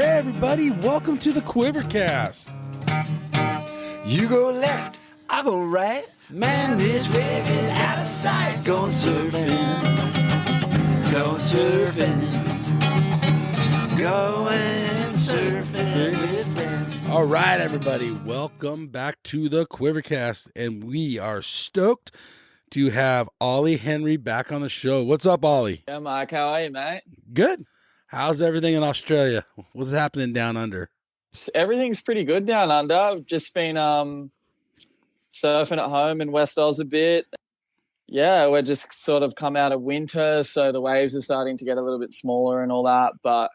Hey everybody, welcome to the QuiverCast. You go left, I go right. Man, this wave is out of sight. Going surfing, going surfing, going surfing with friends. All right, everybody, welcome back to the QuiverCast, and we are stoked to have Ollie Henry back on the show. What's up, Ollie? Yeah, Mike, how are you, mate? Good. How's everything in Australia? What's happening down under? Everything's pretty good down under. I've just been surfing at home in West Oz a bit. Yeah, we're just sort of come out of winter, so the waves are starting to get a little bit smaller and all that. But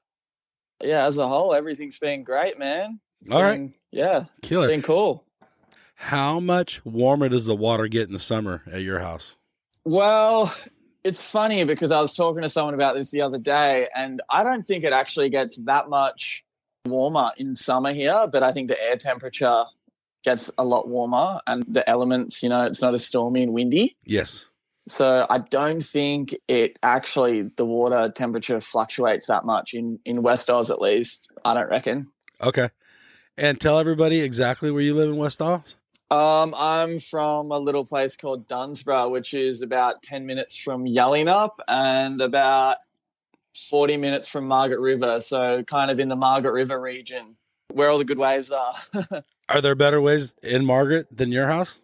yeah, as a whole, everything's been great, man. All right. Yeah. Killer. Been cool. How much warmer does the water get in the summer at your house? Well, it's funny because I was talking to someone about this the other day, and I don't think it actually gets that much warmer in summer here, but I think the air temperature gets a lot warmer and the elements, it's not as stormy and windy. Yes. So I don't think the water temperature fluctuates that much in West Oz, at least. I don't reckon. Okay. And tell everybody exactly where you live in West Oz. I'm from a little place called Dunsborough, which is about 10 minutes from Yallingup and about 40 minutes from Margaret River. So kind of in the Margaret River region where all the good waves are. Are there better waves in Margaret than your house?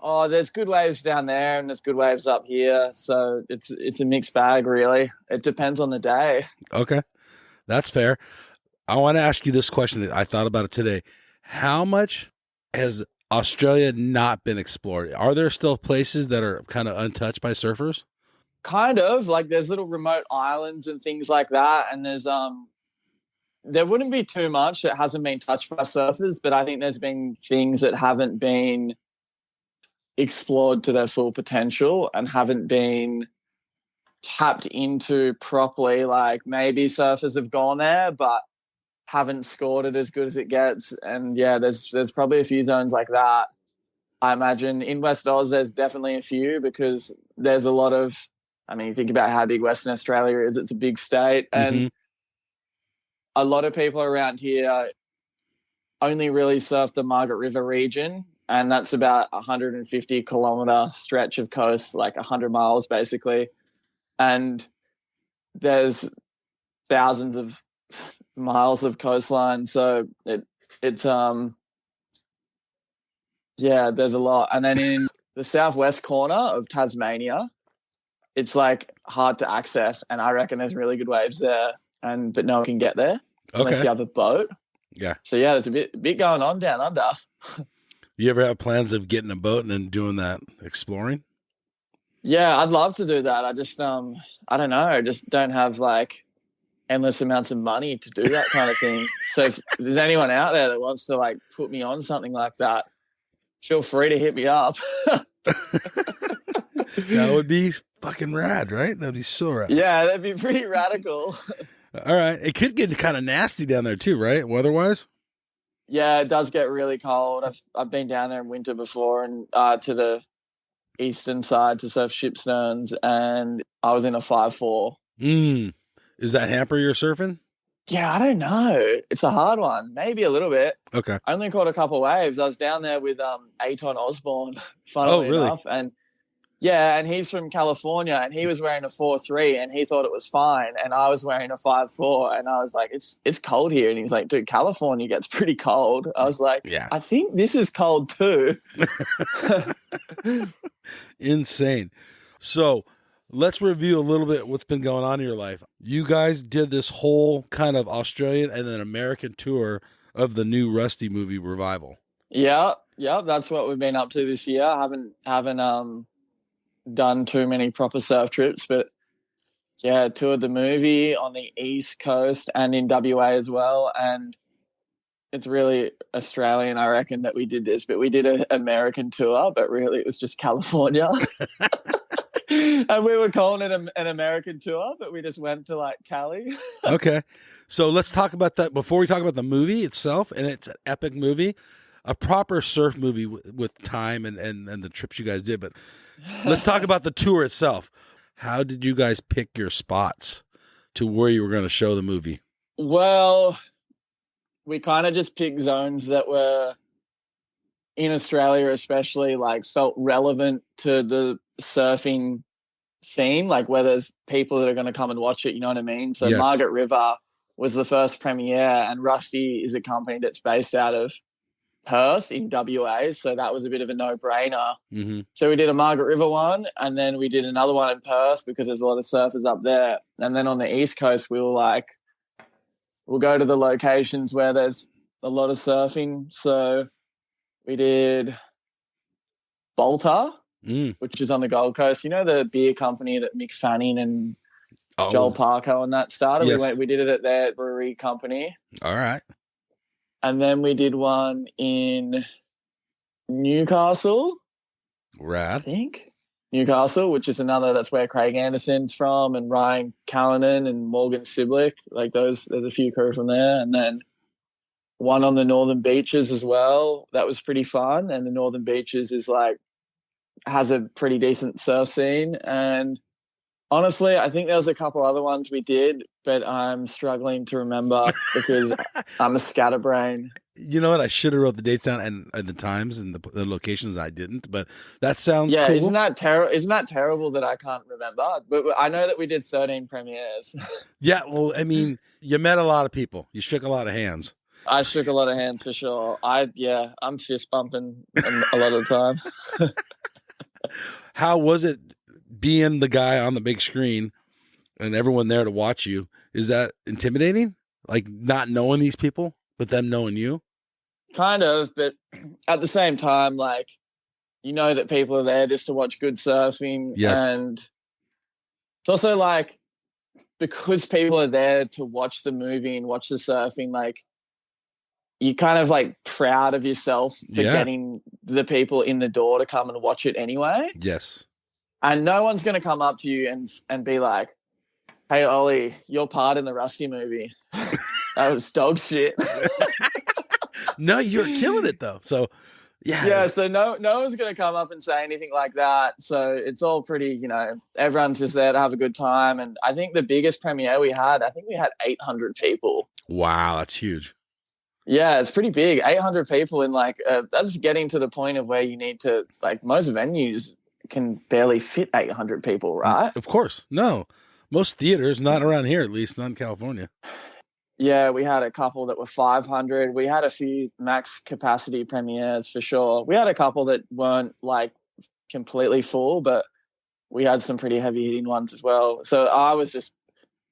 Oh, there's good waves down there and there's good waves up here. So it's a mixed bag, really. It depends on the day. Okay. That's fair. I want to ask you this question. I thought about it today. How much has Australia not been explored? Are there still places that are kind of untouched by surfers? Kind of. Like there's little remote islands and things like that. And there's there wouldn't be too much that hasn't been touched by surfers, but I think there's been things that haven't been explored to their full potential and haven't been tapped into properly. Like maybe surfers have gone there, but haven't scored it as good as it gets. And yeah, there's probably a few zones like that. I imagine in West Oz, there's definitely a few because there's a lot of, think about how big Western Australia is. It's a big state. And a lot of people around here only really surf the Margaret River region. And that's about 150 kilometer stretch of coast, like 100 miles basically. And there's thousands of miles of coastline. So there's a lot. And then in the southwest corner of Tasmania, it's like hard to access. And I reckon there's really good waves there. But no one can get there unless you have a boat. Yeah. So yeah, there's a bit going on down under. You ever have plans of getting a boat and then doing that exploring? Yeah, I'd love to do that. I just I don't know, I just don't have like endless amounts of money to do that kind of thing. So if there's anyone out there that wants to like put me on something like that, feel free to hit me up. That would be fucking rad, right? That'd be so rad. Yeah, that'd be pretty radical. All right. It could get kind of nasty down there too, right? Weather-wise? Yeah, it does get really cold. I've been down there in winter before and to the eastern side to surf ship sterns, and I was in a 5'4". Is that hamper you're surfing? Yeah, I don't know. It's a hard one. Maybe a little bit. Okay. I only caught a couple waves. I was down there with Aton Osborne, funnily enough. And yeah, and he's from California and he was wearing a 4.3 and he thought it was fine. And I was wearing a 5.4 and I was like, it's cold here. And he's like, dude, California gets pretty cold. I was like, yeah, I think this is cold too. Insane. So let's review a little bit what's been going on in your life. You guys did this whole kind of Australian and then American tour of the new Rusty movie revival. Yeah, that's what we've been up to this year. I haven't done too many proper surf trips, but yeah, toured the movie on the East Coast and in WA as well. And it's really Australian, I reckon, that we did this, but we did an American tour, but really it was just California. And we were calling it an American tour, but we just went to like Cali. Okay. So let's talk about that before we talk about the movie itself. And it's an epic movie, a proper surf movie with time and the trips you guys did. But let's talk about the tour itself. How did you guys pick your spots to where you were going to show the movie? Well, we kind of just picked zones that were in Australia, especially like felt relevant to the surfing scene, like where there's people that are going to come and watch it. You know what I mean? So Yes. Margaret River was the first premiere, and Rusty is a company that's based out of Perth in WA. So that was a bit of a no-brainer. Mm-hmm. So we did a Margaret River one, and then we did another one in Perth because there's a lot of surfers up there. And then on the East Coast, we were like, we'll go to the locations where there's a lot of surfing. So we did Bolter, which is on the Gold Coast. You know the beer company that Mick Fanning and Joel Parker and that started? Yes. We did it at their brewery company. All right. And then we did one in Newcastle. Rad. I think. Newcastle, which is another, that's where Craig Anderson's from, and Ryan Callanan and Morgan Siblick. Like there's a few crew from there. And then one on the Northern Beaches as well. That was pretty fun. And the Northern Beaches is like, has a pretty decent surf scene. And honestly, I think there was a couple other ones we did, but I'm struggling to remember because I'm a scatterbrain. You know what? I should have wrote the dates down and the times and the locations. I didn't, but that sounds Yeah, cool. isn't that terrible that I can't remember? But I know that we did 13 premieres. Yeah, well, I mean, you met a lot of people. You shook a lot of hands. I shook a lot of hands for sure. I'm fist bumping a lot of the time. How was it being the guy on the big screen and everyone there to watch you? Is that intimidating? Like not knowing these people, but them knowing you? Kind of, but at the same time, like, you know that people are there just to watch good surfing. Yes. And it's also like, because people are there to watch the movie and watch the surfing, like, you're kind of like proud of yourself for getting the people in the door to come and watch it anyway. Yes. And no one's going to come up to you and be like, hey, Ollie, your part in the Rusty movie. That was dog shit. No, you're killing it though. So, yeah. Yeah, so no one's going to come up and say anything like that. So it's all pretty, you know, everyone's just there to have a good time. And I think the biggest premiere we had 800 people. Wow, that's huge. Yeah, it's pretty big. 800 people in like, that's getting to the point of where you need to, like, most venues can barely fit 800 people, right? Of course. No, most theaters, not around here, at least not in California. Yeah, we had a couple that were 500. We had a few max capacity premieres for sure. We had a couple that weren't like completely full, but we had some pretty heavy hitting ones as well. So I was just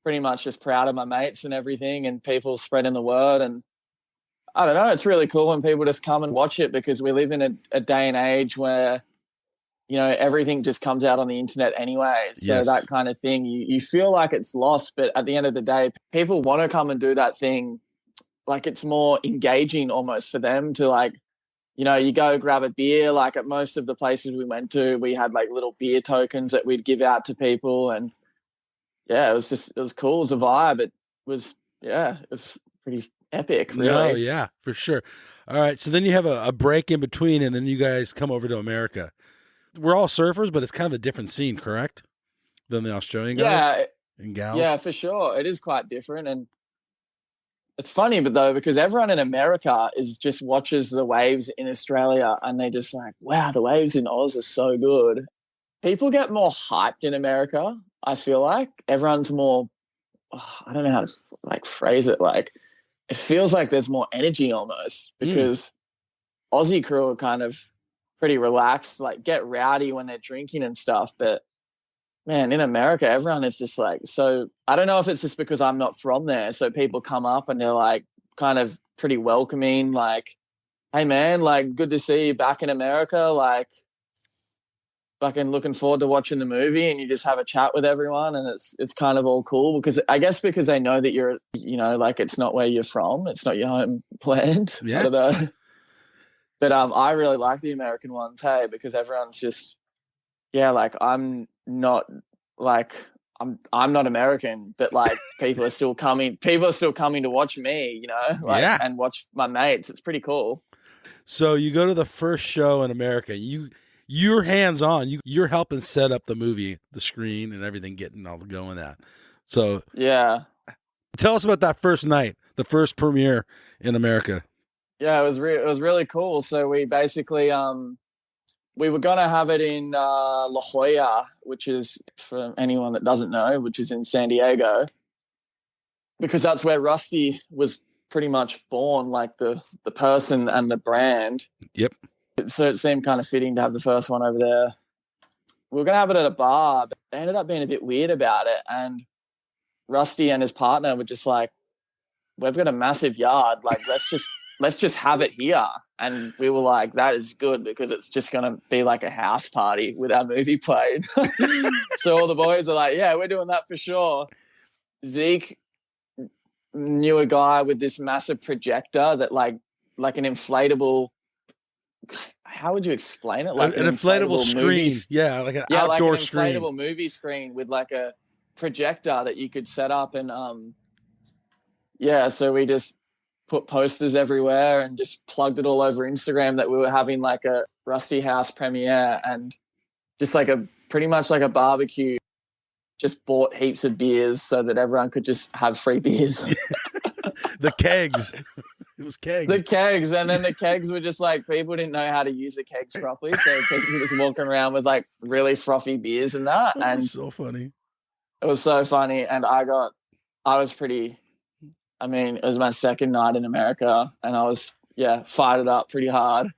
pretty much just proud of my mates and everything, and people spreading the word. And I don't know, it's really cool when people just come and watch it, because we live in a day and age where, you know, everything just comes out on the internet anyway. So that kind of thing, you feel like it's lost, but at the end of the day, people want to come and do that thing. Like, it's more engaging almost for them to, like, you know, you go grab a beer. Like at most of the places we went to, we had like little beer tokens that we'd give out to people. And yeah, it was cool. It was a vibe. It was pretty epic, really. No, yeah, for sure. All right. So then you have a break in between, and then you guys come over to America. We're all surfers, but it's kind of a different scene, correct? Than the Australian guys and gals? Yeah, for sure. It is quite different. And it's funny, but though, because everyone in America just watches the waves in Australia, and they just like, wow, the waves in Oz are so good. People get more hyped in America, I feel like. Everyone's more, I don't know how to like phrase it. Like, it feels like there's more energy almost, because Aussie crew are kind of pretty relaxed, like get rowdy when they're drinking and stuff. But man, in America, everyone is just like, so I don't know if it's just because I'm not from there. So people come up and they're like kind of pretty welcoming, like, hey man, like good to see you back in America. Like, fucking looking forward to watching the movie. And you just have a chat with everyone, and it's kind of all cool, because I guess because they know that you're, you know, like it's not where you're from. It's not your homeland. Yeah. I don't know. But I really like the American ones, hey, because everyone's just, like, I'm not American, but like people are still coming to watch me, you know, like, and watch my mates. It's pretty cool. So you go to the first show in America. You're hands on. You're helping set up the movie, the screen, and everything, getting all going that. So yeah. Tell us about that first night, the first premiere in America. Yeah, it was really cool. So we basically we were gonna have it in La Jolla, which is, for anyone that doesn't know, which is in San Diego, because that's where Rusty was pretty much born, like the person and the brand. Yep. So it seemed kind of fitting to have the first one over there. We were gonna have it at a bar, but they ended up being a bit weird about it, and Rusty and his partner were just like, "We've got a massive yard, like let's just have it here." And we were like, that is good, because it's just going to be like a house party with our movie played. So all the boys are like, yeah, we're doing that for sure. Zeke knew a guy with this massive projector that like an inflatable, how would you explain it? Like an inflatable screen. Yeah, like an outdoor like an screen. inflatable movie screen with like a projector that you could set up. And so we just put posters everywhere and just plugged it all over Instagram that we were having like a Rusty House premiere, and just like pretty much like a barbecue. Just bought heaps of beers so that everyone could just have free beers. The kegs. It was kegs. The kegs. And then the kegs were just like, people didn't know how to use the kegs properly. So people were just walking around with like really frothy beers and that. And so funny. It was so funny. And it was my second night in America, and I was, fired it up pretty hard.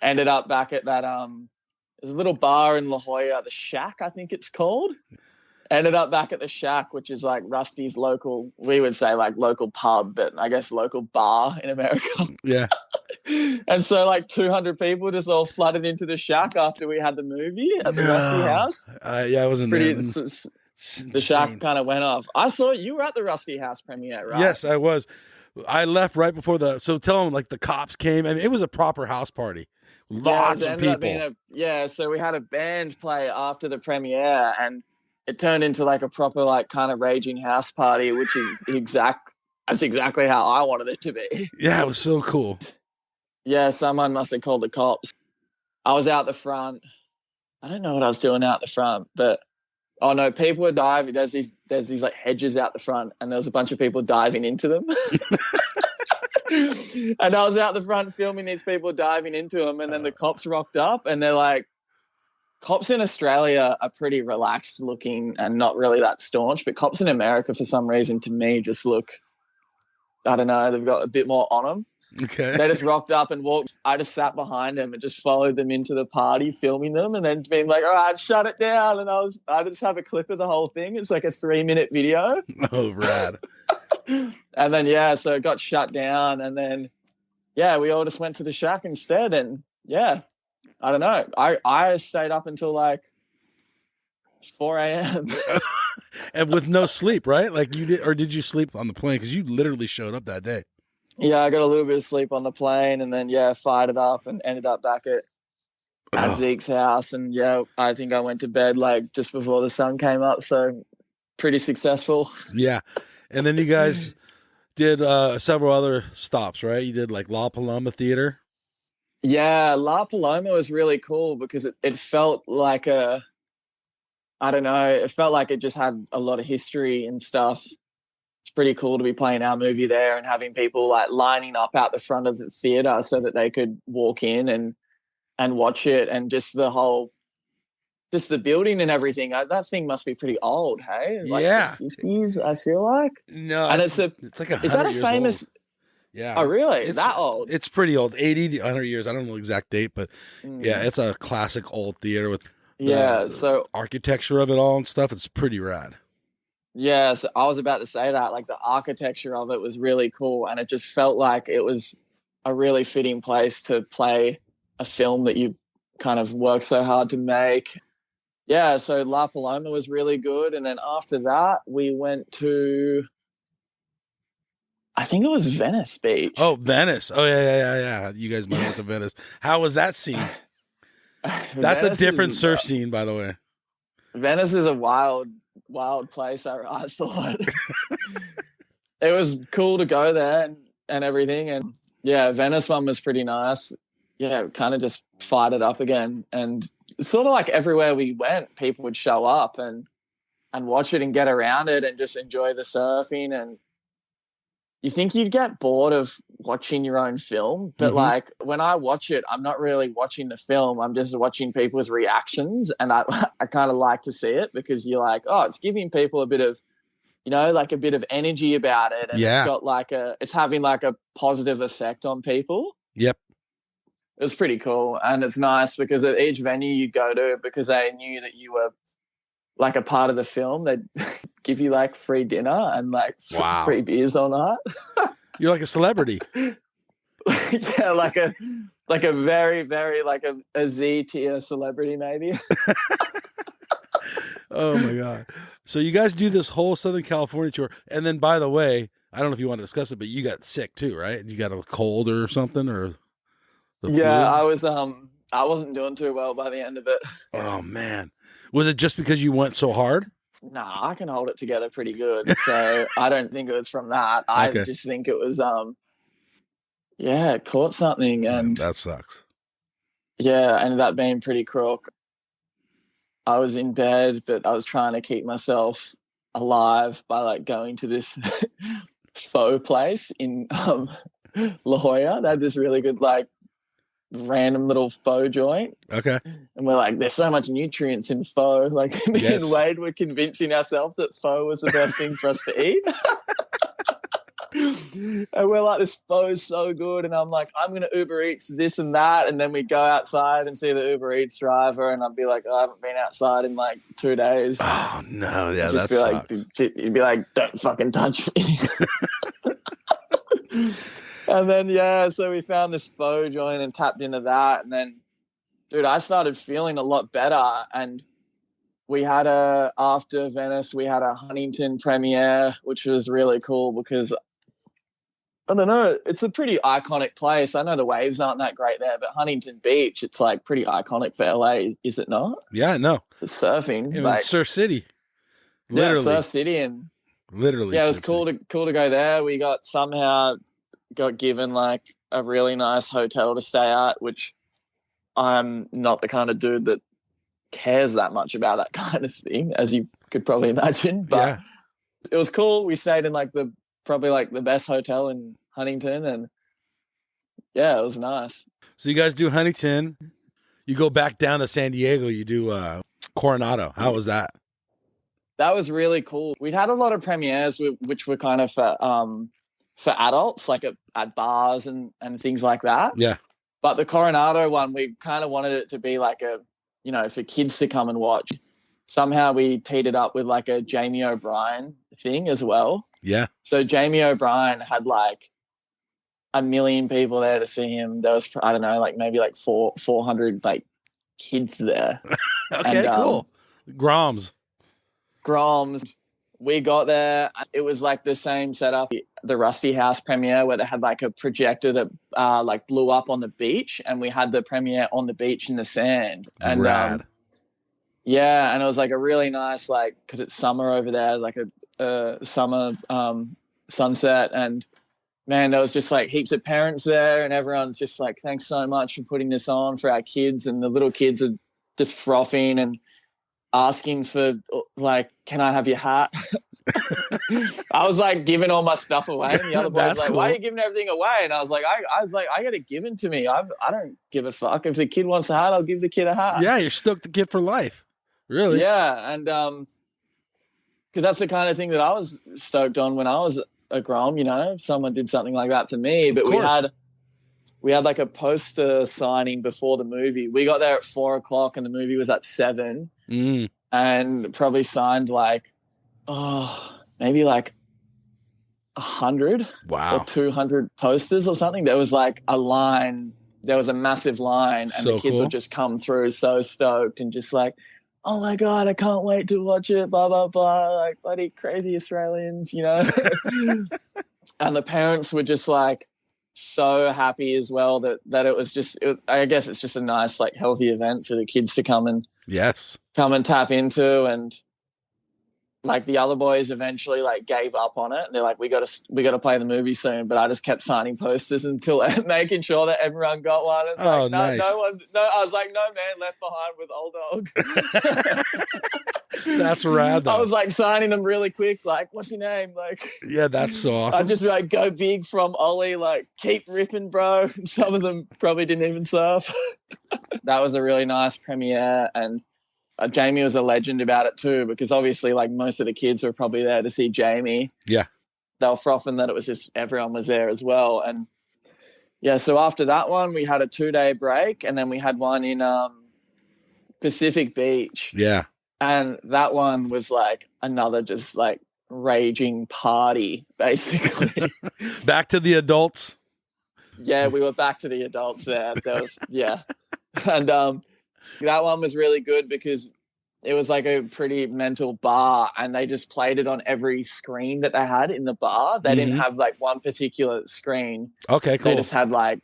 Ended up back at that, there's a little bar in La Jolla, the Shack, I think it's called. Ended up back at the Shack, which is like Rusty's local, we would say like local pub, but I guess local bar in America. Yeah. And so like 200 people just all flooded into the Shack after we had the movie at the Rusty House. I wasn't pretty. there. The Shack kind of went off. I saw you were at the Rusty House premiere, right? Yes, I was. I left right before so tell them, like, the cops came. I mean, it was a proper house party. Lots of people. So we had a band play after the premiere, and it turned into like a proper, like, kind of raging house party, which is that's exactly how I wanted it to be. Yeah, it was so cool. Yeah, someone must have called the cops. I was out the front. I don't know what I was doing out the front, but oh no, people were diving. There's these like hedges out the front, and there was a bunch of people diving into them. And I was out the front filming these people diving into them, and then the cops rocked up, and they're like, cops in Australia are pretty relaxed looking and not really that staunch, but cops in America, for some reason, to me, just look, I don't know, they've got a bit more on them. Okay. They just rocked up and walked. I just sat behind them and just followed them into the party, filming them, and then being like, all right, shut it down. And I just have a clip of the whole thing. It's like a 3-minute video. Oh, rad. And then, so it got shut down. And then, we all just went to the Shack instead. And I don't know. I stayed up until like 4 a.m. And with no sleep, right? Like you did, or did you sleep on the plane? Because you literally showed up that day. Yeah, I got a little bit of sleep on the plane, and then fired it up and ended up back at Zeke's house. And I think I went to bed like just before the sun came up, so pretty successful. Yeah. And then you guys did several other stops, right? You did like La Paloma Theater. Yeah, La Paloma was really cool because it felt like it felt like it just had a lot of history and stuff. It's pretty cool to be playing our movie there and having people like lining up out the front of the theater so that they could walk in and watch it, and just the building and everything. That thing must be pretty old, hey? Like the 50s, I feel like. No, and it's like 100 is that a years famous? Old. Yeah. Oh, really? It's that old? It's pretty old. 80 to 100 years. I don't know the exact date, but it's a classic old theater with so architecture of it all and stuff. It's pretty rad. Yeah, so I was about to say that, like the architecture of it was really cool, and it just felt like it was a really fitting place to play a film that you kind of worked so hard to make. Yeah, so La Paloma was really good, and then after that we went to, I think it was Venice Beach. Oh, Venice. Oh, yeah. You guys might have went to Venice. How was that scene? That's a different surf scene, by the way. Venice is a wild place, I thought. It was cool to go there and everything. And Venice one was pretty nice. Kind of just fired it up again. And sort of like everywhere we went, people would show up, and watch it and get around it and just enjoy the surfing. And you think you'd get bored of watching your own film, but like when I watch it, I'm not really watching the film. I'm just watching people's reactions, and I kind of like to see it because you're like, oh, it's giving people a bit of, you know, like a bit of energy about it, and it's got like it's having like a positive effect on people. Yep. It's pretty cool, and it's nice because at each venue you go to, because they knew that you were like a part of the film, they'd give you like free dinner and like free beers all night. You're like a celebrity. Yeah, like a very, very like a Z tier celebrity maybe. Oh my God. So you guys do this whole Southern California tour. And then, by the way, I don't know if you want to discuss it, but you got sick too, right? You got a cold or something, or the flu? I wasn't doing too well by the end of it. Oh man. Was it just because you went so hard? Nah, I can hold it together pretty good. So I don't think it was from that. I just think it was, it caught something, and that sucks. Yeah, ended up being pretty crook. I was in bed, but I was trying to keep myself alive by like going to this faux place in La Jolla. They had this really good like random little faux joint. Okay. And we're like, there's so much nutrients in pho. Like me and Wade were convincing ourselves that pho was the best thing for us to eat. And we're like, this pho is so good. And I'm like, I'm going to Uber Eats this and that. And then we go outside and see the Uber Eats driver. And I'd be like, I haven't been outside in like 2 days. Oh, no. Yeah, that's sucks. Like, you'd be like, don't fucking touch me. And then, so we found this pho joint and tapped into that. And then, dude, I started feeling a lot better. And we had after Venice, we had a Huntington premiere, which was really cool because, I don't know, it's a pretty iconic place. I know the waves aren't that great there, but Huntington Beach, it's like pretty iconic for LA, is it not? Yeah, no. The surfing. I mean, Surf City. Literally. Yeah, Surf City. And literally. Yeah, it was cool to go there. We somehow got given like a really nice hotel to stay at, which I'm not the kind of dude that cares that much about that kind of thing, as you could probably imagine. But it was cool. We stayed in like probably the best hotel in Huntington, and it was nice. So you guys do Huntington, you go back down to San Diego, you do Coronado. How was that? That was really cool. We'd had a lot of premieres which were kind of for adults, like at bars and things like that. Yeah. But the Coronado one, we kind of wanted it to be like for kids to come and watch. Somehow we teed it up with like a Jamie O'Brien thing as well. Yeah. So Jamie O'Brien had like 1 million people there to see him. There was, I don't know, like maybe like 400 like kids there. Okay, cool. Groms. We got there. It was like the same setup, the Rusty House premiere, where they had like a projector that like blew up on the beach, and we had the premiere on the beach in the sand. And Rad. and it was like a really nice, like, because it's summer over there, like a summer sunset. And man, there was just like heaps of parents there, and everyone's just like, thanks so much for putting this on for our kids. And the little kids are just frothing and asking for like, can I have your hat? I was like giving all my stuff away, and the other boys was like, cool. Why are you giving everything away? And I was like, I got it given to me. I don't give a fuck. If the kid wants a hat, I'll give the kid a hat. Yeah, you're stoked the kid for life. Really? Yeah, and because that's the kind of thing that I was stoked on when I was a Grom, if someone did something like that to me. But we had like a poster signing before the movie. We got there at 4:00 and the movie was at 7. And probably signed like, maybe like 100 or 200 posters or something. There was like a line, there was a massive line, and the kids would just come through so stoked and just like, oh my God, I can't wait to watch it, blah, blah, blah, like bloody crazy Australians, And the parents were just like so happy as well that it was just, I guess it's just a nice, like healthy event for the kids to come and tap into. And like the other boys eventually like gave up on it, and they're like, we got to play the movie soon. But I just kept signing posters until making sure that everyone got one. It's nice. I was like, no man left behind with old dog. That's rad, though. I was like signing them really quick, like, what's your name? Like, Yeah, that's so awesome. I'd just be like, go big from Ollie, like, keep ripping, bro. Some of them probably didn't even surf. That was a really nice premiere. And Jamie was a legend about it too, because obviously, like, most of the kids were probably there to see Jamie. Yeah. They were frothing that it was just everyone was there as well. And yeah, so after that one, we had a 2-day break, and then we had one in Pacific Beach. Yeah. And that one was like another just like raging party, basically. Back to the adults. Yeah, we were back to the adults there. There was, yeah. And that one was really good because it was like a pretty mental bar, and they just played it on every screen that they had in the bar. They didn't have like one particular screen. Okay, cool. They just had like,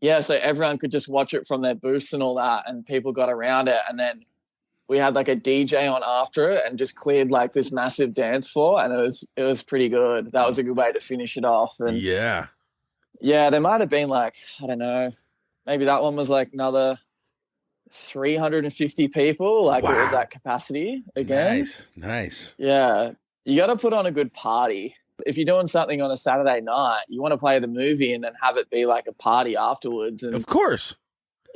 yeah, so everyone could just watch it from their booths and all that, and people got around it. And then we had like a DJ on after it and just cleared like this massive dance floor, and it was pretty good. That was a good way to finish it off. And yeah, there might have been like, I don't know, maybe that one was like another 350 people. Like it was that capacity again. Nice. Yeah, you got to put on a good party. If you're doing something on a Saturday night, you want to play the movie and then have it be like a party afterwards. And of course.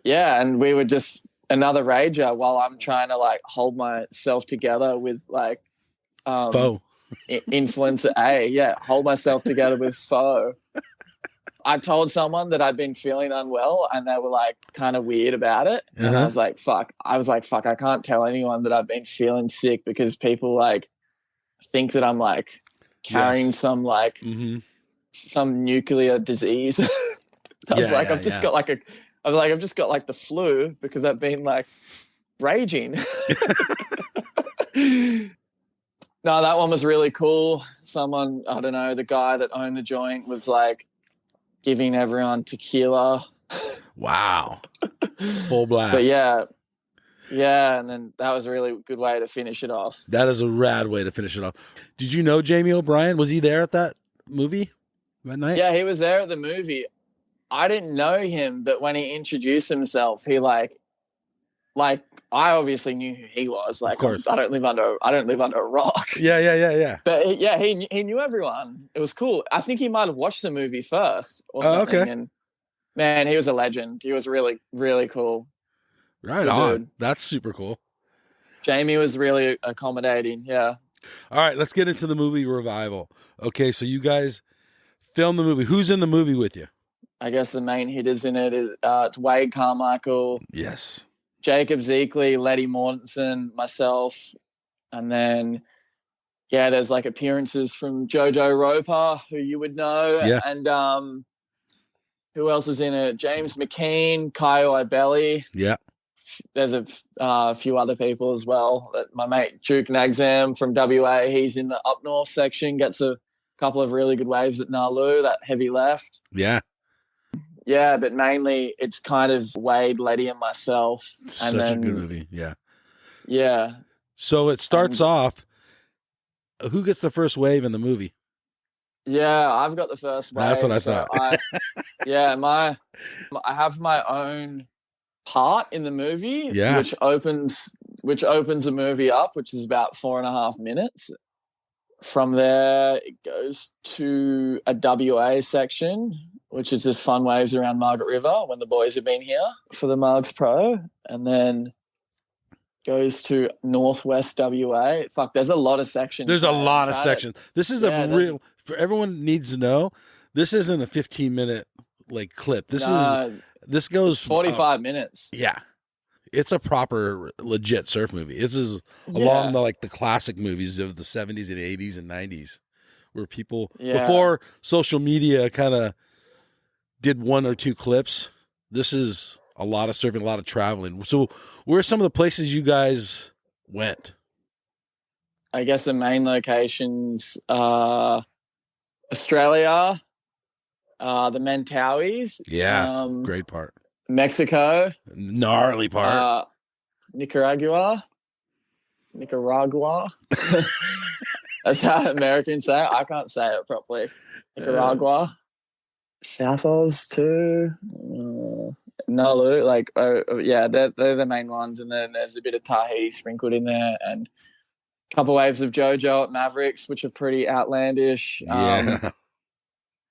Yeah, and we were just another rager while I'm trying to like hold myself together with like foe influencer A. Yeah, hold myself together with foe. I told someone that I'd been feeling unwell, and they were like kind of weird about it. And I was like, fuck, I can't tell anyone that I've been feeling sick because people like think that I'm like carrying some like some nuclear disease. I've just got like the flu because I've been like raging. No, that one was really cool. Someone, I don't know, the guy that owned the joint was like giving everyone tequila. Wow. Full blast. But yeah, and then that was a really good way to finish it off. That is a rad way to finish it off. Did you know Jamie O'Brien? Was he there at that movie that night? Yeah, he was there at the movie. I didn't know him, but when he introduced himself, he like I obviously knew who he was. Like, of course. I don't live under a rock. Yeah. But he knew everyone. It was cool. I think he might have watched the movie first or something. Okay. And man, he was a legend. He was really, really cool. Right on. Dude. That's super cool. Jamie was really accommodating. Yeah. All right, let's get into the movie Revival. Okay, so you guys filmed the movie. Who's in the movie with you? I guess the main hitters in it is it's Wade Carmichael. Yes. Jacob Zeekley, Letty Mortensen, myself, and then there's like appearances from Jojo Roper, who you would know, and who else is in it? James McKean, Kyle Ibelli. Yeah. There's a few other people as well. My mate Duke Nagsam from WA, he's in the up north section, gets a couple of really good waves at Nalu, that heavy left. Yeah. Yeah, but mainly it's kind of Wade, Letty, and myself. Such a good movie. Yeah. Yeah. So it starts off. Who gets the first wave in the movie? Yeah, I've got the first wave. That's what I thought. I have my own part in the movie, yeah. which opens the movie up, which is about 4.5 minutes. From there, it goes to a WA section, which is just fun waves around Margaret River when the boys have been here for the Margs Pro, and then goes to Northwest WA. Fuck, there's a lot of sections. There's a lot of sections. This is a real, for everyone needs to know, this isn't a 15-minute like clip. This goes 45 minutes. Yeah. It's a proper legit surf movie. This is along the classic movies of the 70s and 80s and 90s where people before social media kind of did one or two clips. This is a lot of surfing, a lot of traveling. So where are some of the places you guys went? I guess the main locations, Australia, the Mentawis. Yeah, great part. Mexico. Gnarly part. Nicaragua. That's how Americans say it. I can't say it properly. Nicaragua. South Oz too. Nalu, like, yeah, they're the main ones. And then there's a bit of Tahiti sprinkled in there, and a couple waves of JoJo at Mavericks, which are pretty outlandish. Yeah. I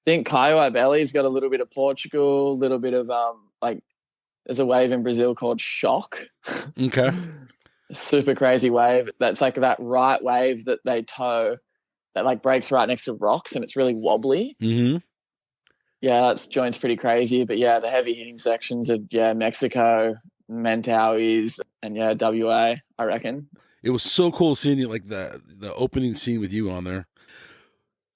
think Caio Belly's got a little bit of Portugal, a little bit of like there's a wave in Brazil called Shock. Okay. A super crazy wave. That's like that right wave that they tow that like breaks right next to rocks and it's really wobbly. Mm-hmm. Yeah, that's joint's pretty crazy. But yeah, the heavy hitting sections of Mexico, Mentawais, and WA, I reckon. It was so cool seeing you, like the opening scene with you on there.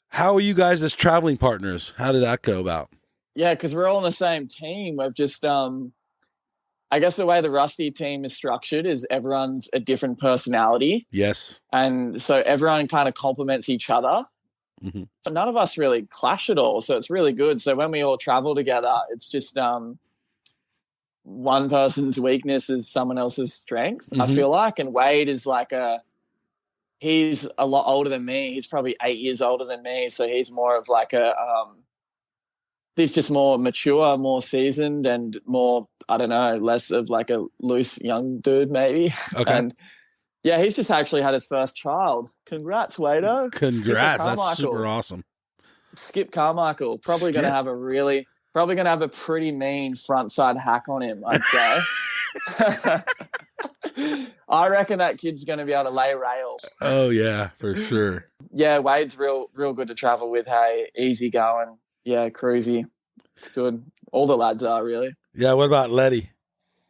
How are you guys as traveling partners? How did that go about? Yeah, because we're all on the same team. We've just, I guess the way the Rusty team is structured is everyone's a different personality. Yes. And so everyone kind of complements each other. Mm-hmm. But none of us really clash at all. So it's really good. So when we all travel together, it's just one person's weakness is someone else's strength, I feel like. And Wade is like he's a lot older than me. He's probably 8 years older than me. So he's more of like he's just more mature, more seasoned, and more, I don't know, less of like a loose young dude maybe. Okay. And yeah, he's just actually had his first child. Congrats, Wado. Congrats. That's super awesome. Skip Carmichael. Probably going to have a pretty mean front side hack on him, I'd say. I reckon that kid's going to be able to lay rail. Oh yeah, for sure. Yeah, Wade's real good to travel with. Hey, easy going. Yeah, cruisy. It's good. All the lads are really. Yeah. What about Letty?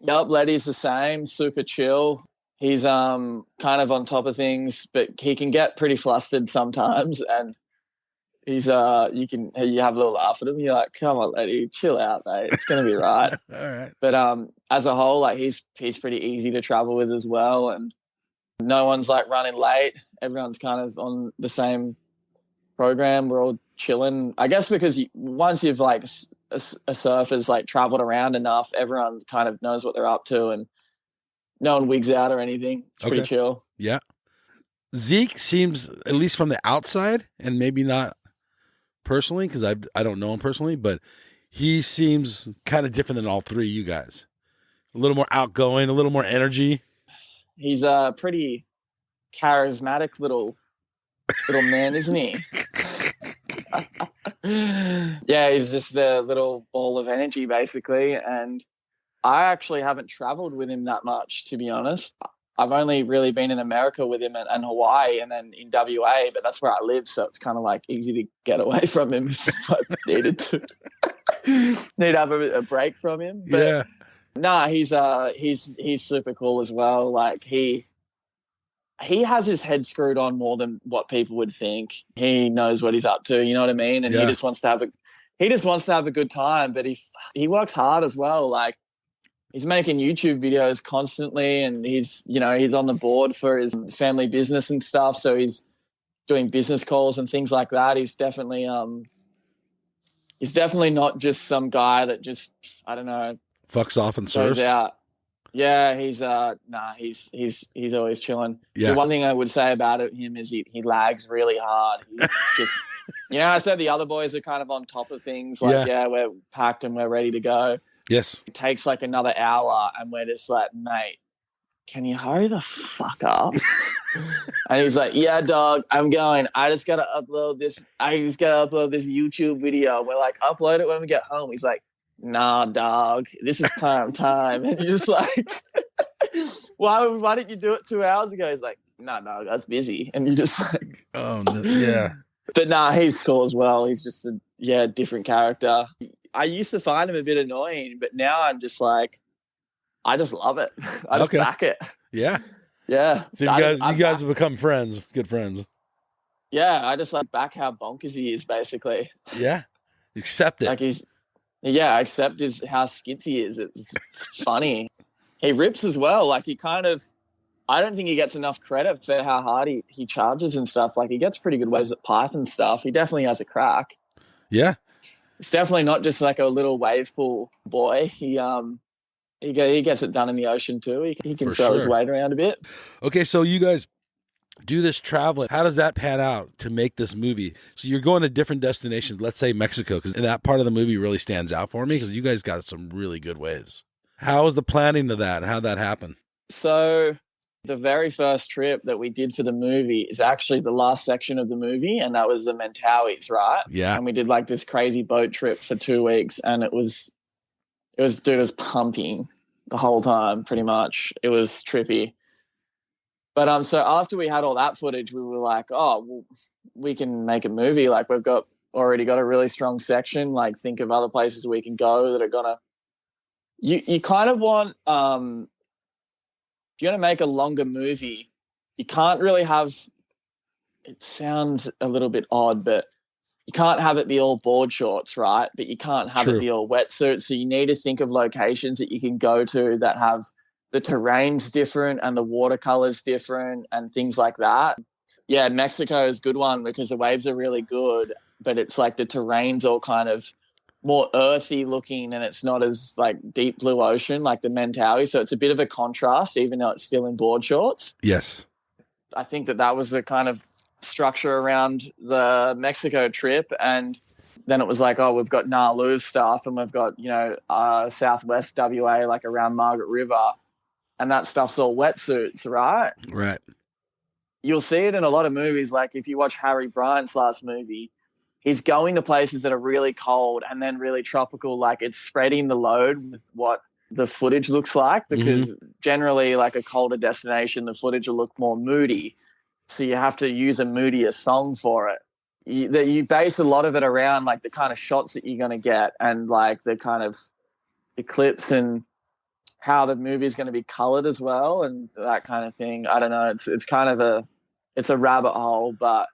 Yep, Letty's the same. Super chill. He's kind of on top of things, but he can get pretty flustered sometimes, and he's you have a little laugh at him. You're like, come on, Letty, chill out, mate. It's gonna be right. All right. But as a whole, like he's pretty easy to travel with as well, and no one's like running late. Everyone's kind of on the same program. We're all chilling, I guess, because once you've like a surfer's like traveled around enough, everyone kind of knows what they're up to, and no one wigs out or anything. It's pretty chill. Yeah. Zeke seems, at least from the outside, and maybe not personally, because I don't know him personally, but he seems kind of different than all three of you guys. A little more outgoing, a little more energy. He's a pretty charismatic little man, isn't he? Yeah, he's just a little ball of energy, basically. And I actually haven't traveled with him that much, to be honest. I've only really been in America with him and Hawaii and then in WA, but that's where I live, so it's kind of like easy to get away from him if I needed to. Need to have a break from him. But yeah. Nah, he's super cool as well. Like he has his head screwed on more than what people would think. He knows what he's up to, you know what I mean? And he just wants to have a good time, but he works hard as well. Like he's making YouTube videos constantly, and he's on the board for his family business and stuff. So he's doing business calls and things like that. He's definitely not just some guy that just, I don't know, fucks off and surfs out. Yeah, he's always chilling. Yeah. The one thing I would say about him is he lags really hard. He's just, I said the other boys are kind of on top of things. Like, we're packed and we're ready to go. Yes. It takes like another hour and we're just like, mate, can you hurry the fuck up? And he's like, yeah, dog, I'm going. I just got to upload this YouTube video. We're like, upload it when we get home. He's like, nah, dog, this is prime time. And you're just like, why didn't you do it 2 hours ago? He's like, nah, dog, I was busy. And you're just like, oh, no. Yeah. But nah, he's cool as well. He's just a different character. I used to find him a bit annoying, but now I'm just like, I just love it. I just back it. Yeah. Yeah. So you guys have become friends, good friends. Yeah. I just like back how bonkers he is, basically. Yeah. Accept it. Like I accept how skits he is. It's funny. He rips as well. Like I don't think he gets enough credit for how hard he charges and stuff. Like he gets pretty good waves at pipe and stuff. He definitely has a crack. Yeah. It's definitely not just like a little wave pool boy. He gets it done in the ocean too. He can throw his weight around a bit. Okay, so you guys do this traveling, how does that pan out to make this movie? So you're going to different destinations, let's say Mexico, because that part of the movie really stands out for me because you guys got some really good waves. How was the planning of that? How'd that happen? So the very first trip that we did for the movie is actually the last section of the movie, and that was the Mentawais, right? Yeah. And we did like this crazy boat trip for 2 weeks, and it was pumping the whole time, pretty much. It was trippy. But so after we had all that footage, we were like, oh, well, we can make a movie. Like we've already got a really strong section. Like think of other places we can go that are gonna. You kind of want if you're gonna make a longer movie, you can't really have. It sounds a little bit odd, but you can't have it be all board shorts, right? But you can't have True. it be all wetsuits. So you need to think of locations that you can go to that have the terrain's different and the watercolor's different and things like that. Yeah, Mexico is a good one because the waves are really good, but it's like the terrain's all kind of more earthy looking and it's not as like deep blue ocean like the Mentawai. So it's a bit of a contrast, even though it's still in board shorts. Yes. I think that was the kind of structure around the Mexico trip. And then it was like, oh, we've got Nalu stuff and we've got, Southwest WA, like around Margaret River. And that stuff's all wetsuits, right? Right. You'll see it in a lot of movies. Like if you watch Harry Bryant's last movie, he's going to places that are really cold and then really tropical. Like it's spreading the load with what the footage looks like because generally like a colder destination, the footage will look more moody. So you have to use a moodier song for it. You base a lot of it around like the kind of shots that you're going to get and like the kind of eclipse and how the movie is going to be colored as well and that kind of thing. I don't know. It's kind of it's a rabbit hole, but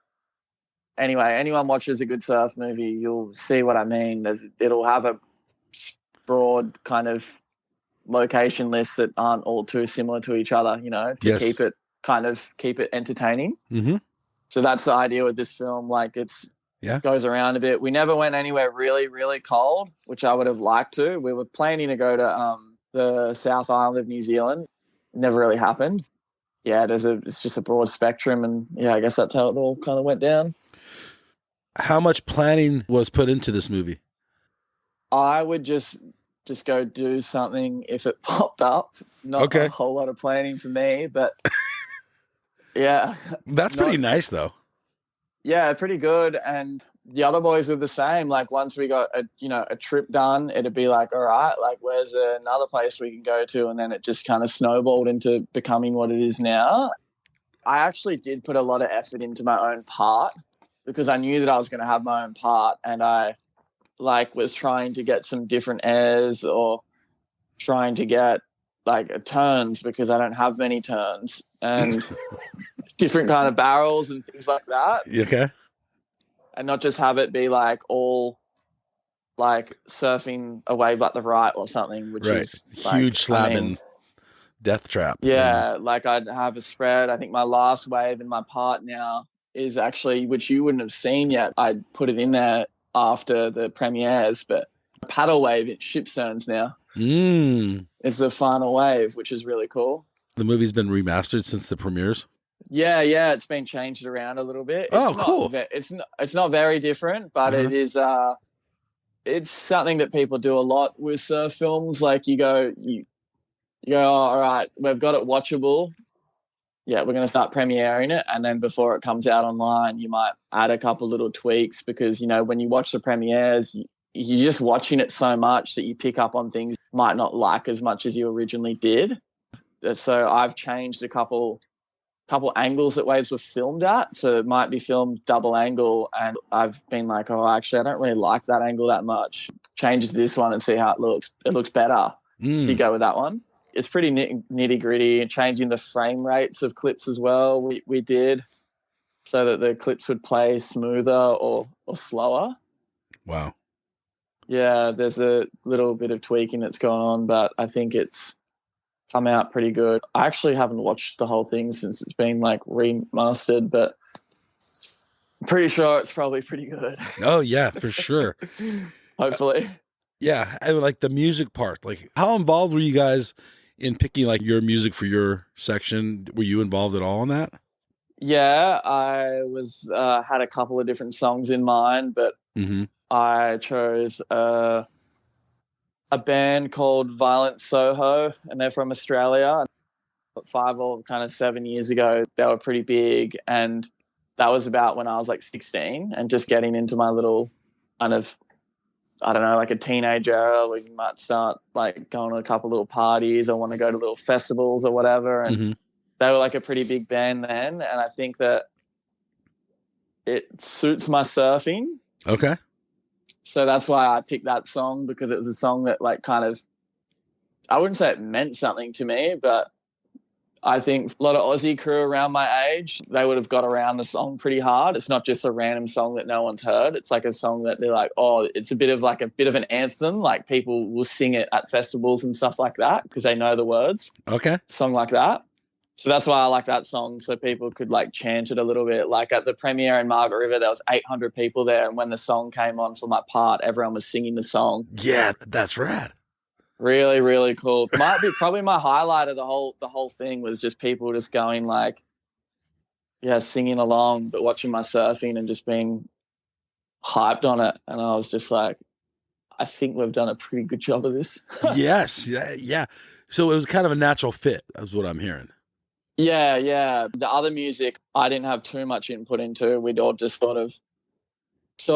anyway, anyone watches a good surf movie, you'll see what I mean. It'll have a broad kind of location lists that aren't all too similar to each other, to keep it entertaining. Mm-hmm. So that's the idea with this film. Like goes around a bit. We never went anywhere really, really cold, which I would have liked to. We were planning to go to the South Island of New Zealand. Never really happened. Yeah, it's just a broad spectrum, and yeah, I guess that's how it all kind of went down. How much planning was put into this movie? I would just go do something if it popped up. Not a whole lot of planning for me, but yeah. That's pretty nice though. Yeah, pretty good. And the other boys were the same. Like once we got a trip done, it'd be like, all right, like where's another place we can go to? And then it just kind of snowballed into becoming what it is now. I actually did put a lot of effort into my own part because I knew that I was going to have my own part, and I was trying to get some different airs or trying to get like turns because I don't have many turns and different kind of barrels and things like that. Okay. And not just have it be like all like surfing a wave like the right or something, which is like, huge slab and death trap. Yeah, like I'd have a spread. I think my last wave in my part now is actually, which you wouldn't have seen yet. I put it in there after the premieres, but a paddle wave at Shipstones now is the final wave, which is really cool. The movie's been remastered since the premieres. Yeah, it's been changed around a little bit. Cool. It's not very different, but it is. It's something that people do a lot with surf films. Like you go, oh, all right, we've got it watchable. Yeah, we're going to start premiering it, and then before it comes out online, you might add a couple little tweaks because when you watch the premieres, you're just watching it so much that you pick up on things you might not like as much as you originally did. So I've changed a couple angles that waves were filmed at. So it might be filmed double angle, and I've been like, oh, actually, I don't really like that angle that much. Change to this one and see how it looks. It looks better. So you go with that one. It's pretty nitty gritty, and changing the frame rates of clips as well. We did so that the clips would play smoother or slower. Wow. Yeah, there's a little bit of tweaking that's going on, but I think it's come out pretty good. I actually haven't watched the whole thing since it's been like remastered, but I'm pretty sure it's probably pretty good. Oh yeah, for sure. Hopefully. Yeah, and like the music part, like how involved were you guys in picking like your music for your section? Were you involved at all in that? Yeah, I was had a couple of different songs in mind, but Mm-hmm. I chose a band called Violent Soho, and they're from Australia. 5 or 7 years ago, they were pretty big, and that was about when I was like 16 and just getting into my little kind of, I don't know, like a teenage era where you might start like going to a couple little parties or want to go to little festivals or whatever. And Mm-hmm. they were like a pretty big band then. And I think that it suits my surfing. Okay. So that's why I picked that song, because it was a song that like kind of, I wouldn't say it meant something to me, but I think a lot of Aussie crew around my age, they would have got around the song pretty hard. It's not just a random song that no one's heard. It's like a song that they're like, oh, it's a bit of an anthem. Like people will sing it at festivals and stuff like that because they know the words. Okay. Song like that. So that's why I like that song, so people could like chant it a little bit. Like at the premiere in Margaret River, there was 800 people there, and when the song came on for my part, everyone was singing the song. Yeah, that's rad. Really, really cool. Might be probably my highlight of the whole thing was just people just going like, yeah, singing along, but watching my surfing and just being hyped on it. And I was just like, I think we've done a pretty good job of this. Yes. Yeah. So it was kind of a natural fit, is what I'm hearing. Yeah. The other music I didn't have too much input into. We'd all just sort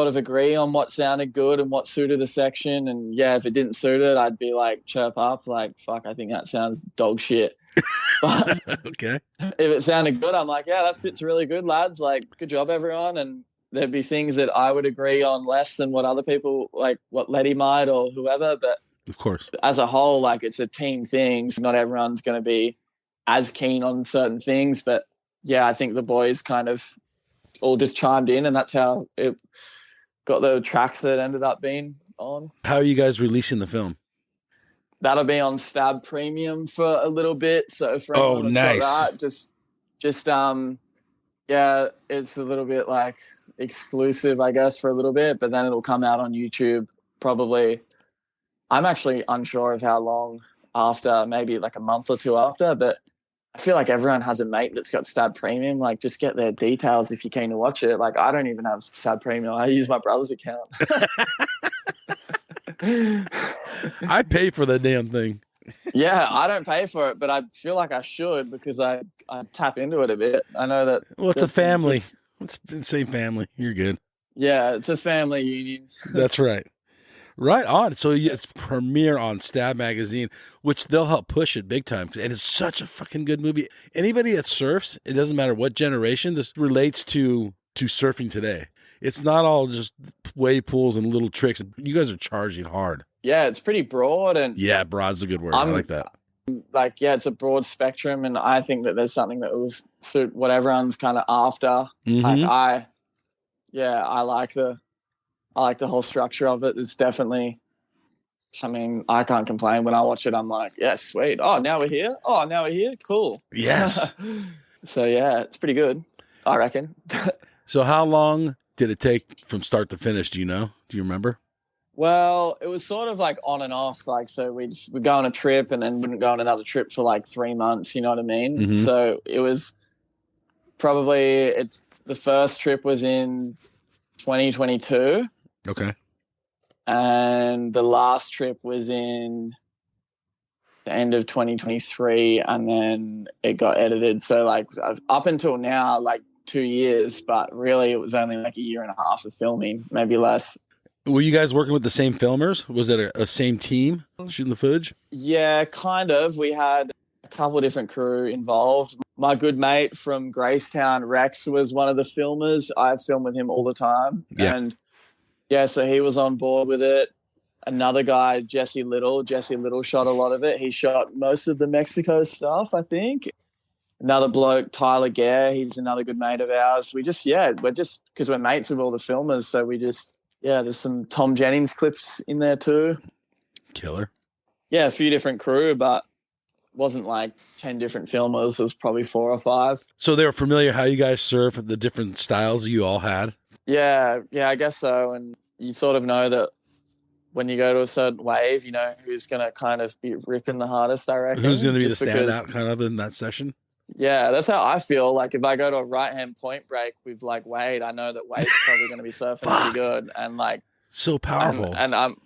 of agree on what sounded good and what suited the section. And yeah, if it didn't suit it, I'd be like, chirp up, like, fuck, I think that sounds dog shit. But Okay. if it sounded good, I'm like, yeah, that fits really good, lads. Like, good job, everyone. And there'd be things that I would agree on less than what other people, like what Letty might or whoever. But Of course. as a whole, like, it's a team thing. So not everyone's going to be as keen on certain things. But yeah, I think the boys kind of all just chimed in, and that's how it got the tracks that ended up being on. How are you guys releasing the film? That'll be on Stab Premium for a little bit. So for anyone that's got that, just yeah, it's a little bit like exclusive, I guess, for a little bit, but then it'll come out on YouTube probably. I'm actually unsure of how long after, maybe like a month or two after, but I feel like everyone has a mate that's got Stab Premium. Like, just get their details if you're keen to watch it. Like, I don't even have Stab Premium. I use my brother's account. I pay for the damn thing. Yeah, I don't pay for it, but I feel like I should because I tap into it a bit. I know that. Well, it's a family. It's the same family. You're good. Yeah, it's a family union. That's right. Right on. So it's premiere on Stab Magazine, which they'll help push it big time. And it's such a fucking good movie. Anybody that surfs, it doesn't matter what generation, this relates to surfing today. It's not all just wave pools and little tricks. You guys are charging hard. Yeah, it's pretty broad. And yeah, broad's a good word. I like that. Like, yeah, it's a broad spectrum. And I think that there's something that will suit what everyone's kind of after. Mm-hmm. Like I like the whole structure of it. It's definitely, I mean, I can't complain. When I watch it, I'm like, yeah, sweet. Oh, now we're here. Cool. Yes. So, yeah, it's pretty good, I reckon. So how long did it take from start to finish? Do you know? Do you remember? Well, it was sort of like on and off. Like, so we'd go on a trip and then wouldn't go on another trip for like 3 months. You know what I mean? Mm-hmm. So it was probably, the first trip was in 2022. Okay. And the last trip was in the end of 2023, and then it got edited. So like up until now, like 2 years, but really it was only like a year and a half of filming, maybe less. Were you guys working with the same filmers? Was it a same team shooting the footage? Yeah, kind of. We had a couple of different crew involved. My good mate from Gracetown, Rex, was one of the filmers. I film with him all the time. Yeah. And yeah, so he was on board with it. Another guy, Jesse Little shot a lot of it. He shot most of the Mexico stuff, I think. Another bloke, Tyler Gare, he's another good mate of ours. We're just because we're mates of all the filmers, so there's some Tom Jennings clips in there too. Killer. Yeah, a few different crew, but it wasn't like 10 different filmers. It was probably 4 or 5. So they were familiar how you guys surf, the different styles you all had? Yeah, I guess so. And you sort of know that when you go to a certain wave, you know who's going to kind of be ripping the hardest, I reckon. Who's going to be the standout kind of in that session? Yeah, that's how I feel. Like if I go to a right-hand point break with like Wade, I know that Wade's probably going to be surfing pretty good. And like, So powerful. and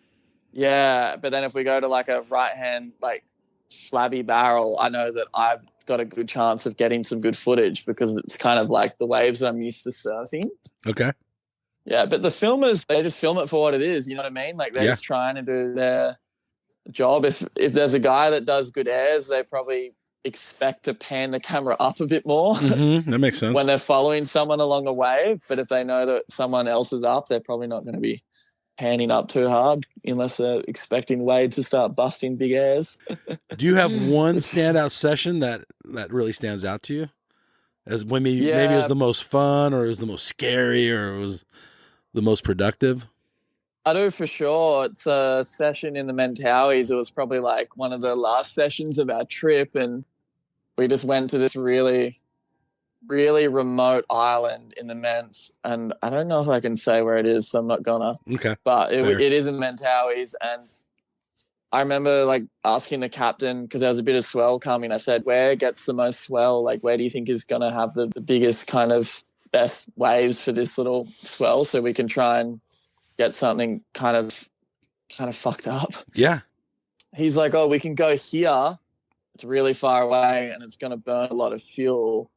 yeah, but then if we go to like a right-hand like slabby barrel, I know that I've got a good chance of getting some good footage because it's kind of like the waves I'm used to surfing. Okay. Yeah, but the filmers, they just film it for what it is. You know what I mean? Like they're just trying to do their job. If there's a guy that does good airs, they probably expect to pan the camera up a bit more That makes sense when they're following someone along a wave. But if they know that someone else is up, they're probably not going to be panning up too hard unless they're expecting Wade to start busting big airs. Do you have one standout session that really stands out to you as when maybe it was the most fun, or it was the most scary, or it was the most productive? I do for sure. It's a session in the Mentawais. It was probably like one of the last sessions of our trip, and we just went to this really, really remote island in the Ments, and I don't know if I can say where it is, so I'm not gonna. Okay. But it is in the Mentawais, and I remember like asking the captain, because there was a bit of swell coming, I said, where gets the most swell? Like, where do you think is going to have the biggest kind of best waves for this little swell so we can try and get something kind of fucked up? Yeah. He's like, oh, we can go here. It's really far away and it's going to burn a lot of fuel.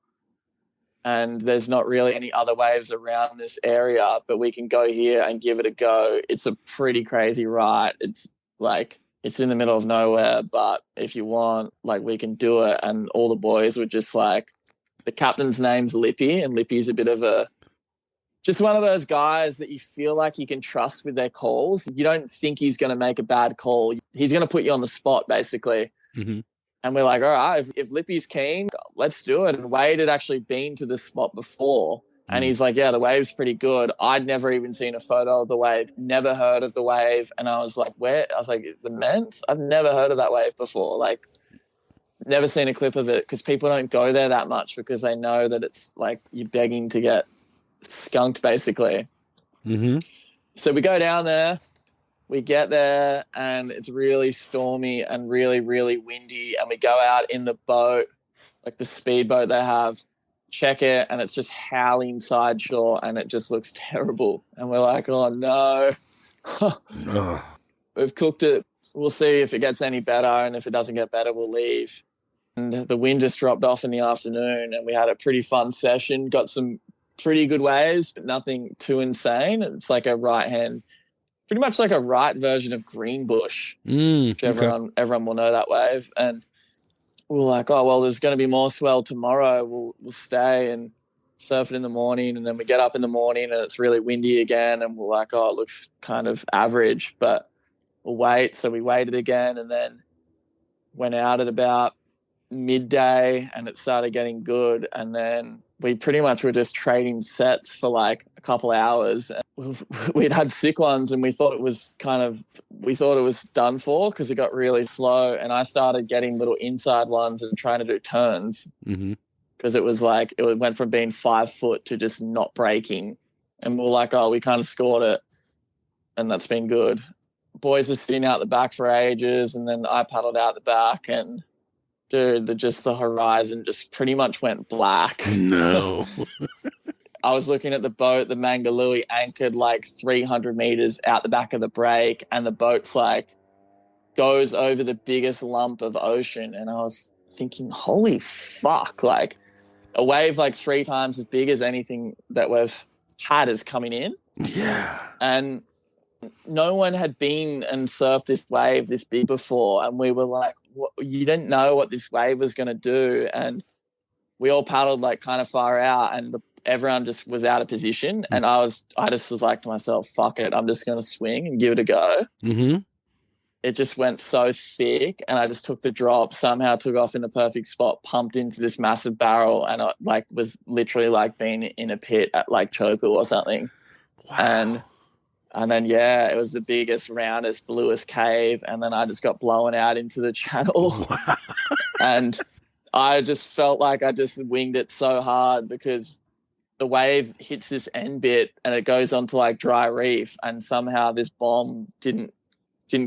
And there's not really any other waves around this area, but we can go here and give it a go. It's a pretty crazy ride. It's like, it's in the middle of nowhere, but if you want, like, we can do it. And all the boys were just like, the captain's name's Lippy, and Lippy's a bit of just one of those guys that you feel like you can trust with their calls. You don't think he's going to make a bad call. He's going to put you on the spot, basically. Mm-hmm. And we're like, all right, if Lippy's keen, let's do it. And Wade had actually been to this spot before. And he's like, yeah, the wave's pretty good. I'd never even seen a photo of the wave, never heard of the wave. And I was like, where? I was like, the Ments? I've never heard of that wave before. Like, never seen a clip of it, because people don't go there that much because they know that it's like you're begging to get skunked, basically. Mm-hmm. So we go down there. We get there and it's really stormy and really, really windy. And we go out in the boat, like the speedboat they have, check it, and it's just howling side shore and it just looks terrible. And we're like, oh no, we've cooked it. We'll see if it gets any better. And if it doesn't get better, we'll leave. And the wind just dropped off in the afternoon and we had a pretty fun session, got some pretty good waves, but nothing too insane. It's like a pretty much like a right version of Greenbush, which everyone will know that wave. And we're like, oh, well, there's going to be more swell tomorrow. We'll stay and surf it in the morning. And then we get up in the morning and it's really windy again. And we're like, oh, it looks kind of average, but we'll wait. So we waited again and then went out at about midday and it started getting good. And then we pretty much were just trading sets for like a couple hours. We'd had sick ones and we thought it was done for because it got really slow. And I started getting little inside ones and trying to do turns because it was like, it went from being 5 foot to just not breaking. And we're like, oh, we kind of scored it. And that's been good. Boys are sitting out the back for ages. And then I paddled out the back and dude, the horizon just pretty much went black. No. I was looking at the boat, the Mangalui anchored like 300 meters out the back of the break, and the boat's like goes over the biggest lump of ocean. And I was thinking, holy fuck, like a wave like 3 times as big as anything that we've had is coming in. Yeah. And no one had been and surfed this wave this big before. And we were like, you didn't know what this wave was going to do. And we all paddled like kind of far out and everyone just was out of position. And I just was like to myself, fuck it, I'm just going to swing and give it a go. Mm-hmm. It just went so thick and I just took the drop, somehow took off in the perfect spot, pumped into this massive barrel, and I like was literally like being in a pit at like Chopu or something. Wow. And then, yeah, it was the biggest, roundest, bluest cave. And then I just got blown out into the channel. Wow. And I just felt like I just winged it so hard because the wave hits this end bit and it goes onto like dry reef. And somehow this bomb didn't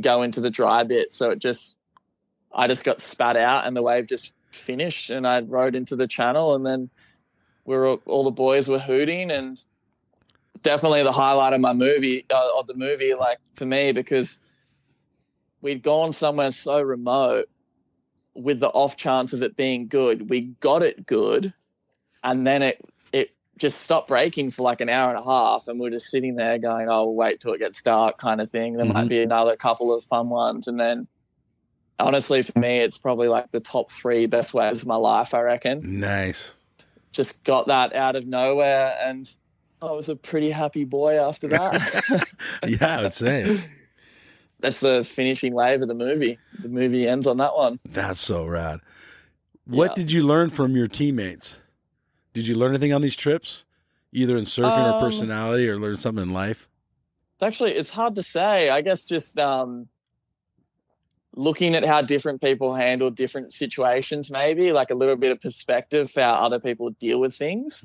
go into the dry bit. So I just got spat out and the wave just finished and I rode into the channel, and then all the boys were hooting, and definitely the highlight of the movie, like to me, because we'd gone somewhere so remote with the off chance of it being good. We got it good, and then it just stopped breaking for like an hour and a half, and we're just sitting there going, oh, we'll wait till it gets dark kind of thing. There might be another couple of fun ones. And then honestly, for me, it's probably like the top 3 best waves of my life, I reckon. Nice. Just got that out of nowhere, and I was a pretty happy boy after that. Yeah, I would say. That's the finishing wave of the movie. The movie ends on that one. That's so rad. What did you learn from your teammates? Did you learn anything on these trips, either in surfing or personality, or learn something in life? It's hard to say. I guess just looking at how different people handle different situations, maybe like a little bit of perspective for how other people deal with things,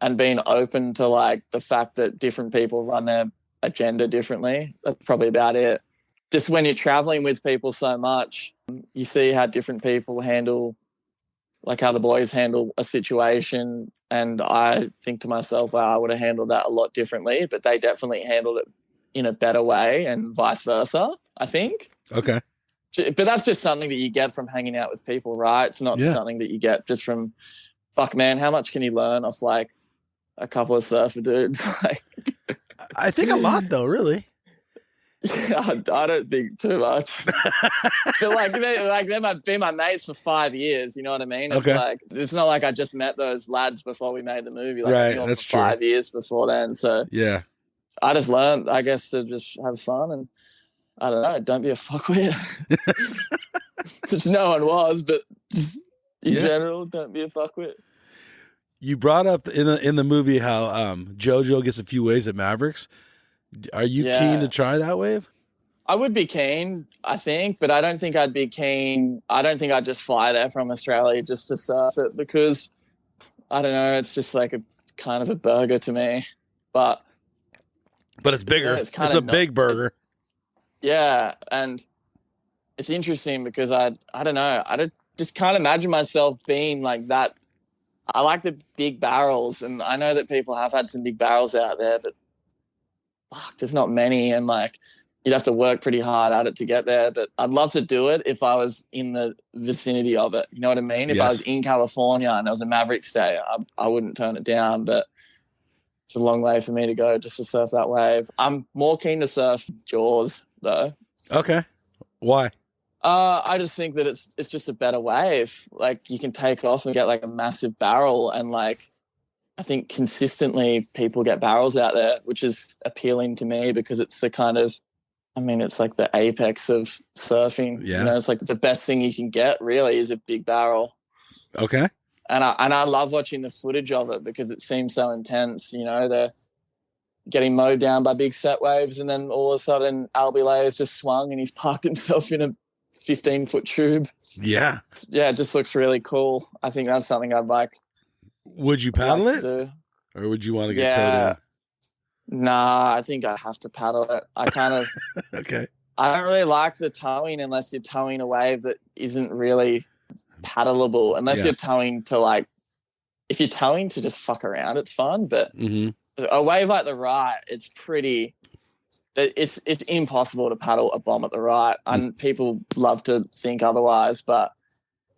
and being open to like the fact that different people run their agenda differently. That's probably about it. Just when you're traveling with people so much, you see how different people handle, like how the boys handle a situation. And I think to myself, I would have handled that a lot differently, but they definitely handled it in a better way, and vice versa, I think. Okay. But that's just something that you get from hanging out with people, right? It's not something that you get just from, fuck man, how much can you learn off like a couple of surfer dudes? Like, I think a lot though, really. I don't think too much. But like they've been my mates for 5 years, you know what I mean? It's like, it's not like I just met those lads before we made the movie. Like, right, I knew them that's for true. 5 years before then. So yeah, I just learned, I guess, to just have fun, and I don't know, don't be a fuckwit. Which no one was, but just in general, don't be a fuckwit. You brought up in the movie how JoJo gets a few waves at Mavericks. Are you keen to try that wave? I would be keen, I think, but I don't think I'd be keen. I don't think I'd just fly there from Australia just to surf it, because I don't know, it's just like a kind of a burger to me. But it's bigger. It's a big burger. Yeah, and it's interesting because I don't know, I just can't imagine myself being like that. I like the big barrels, and I know that people have had some big barrels out there, but fuck, there's not many, and like you'd have to work pretty hard at it to get there. But I'd love to do it if I was in the vicinity of it. You know what I mean? If I was in California and there was a Mavericks day, I wouldn't turn it down. But it's a long way for me to go just to surf that wave. I'm more keen to surf Jaws though. Okay. Why? I just think that it's just a better wave. Like you can take off and get like a massive barrel, and like I think consistently people get barrels out there, which is appealing to me because it's the kind of, I mean, it's like the apex of surfing. Yeah. You know, it's like the best thing you can get really is a big barrel. Okay. And I love watching the footage of it because it seems so intense. You know, they're getting mowed down by big set waves, and then all of a sudden Albie Layer's just swung and he's parked himself in a 15-foot tube. Yeah. Yeah, it just looks really cool. I think that's something I'd like. Would you paddle like it? to do. Or would you want to get towed in? Nah, I think I have to paddle it. I kind of okay. I don't really like the towing unless you're towing a wave that isn't really paddleable. Unless you're towing to like, if you're towing to just fuck around, it's fun. But a wave like the right, it's impossible to paddle a bomb at the right. And people love to think otherwise, but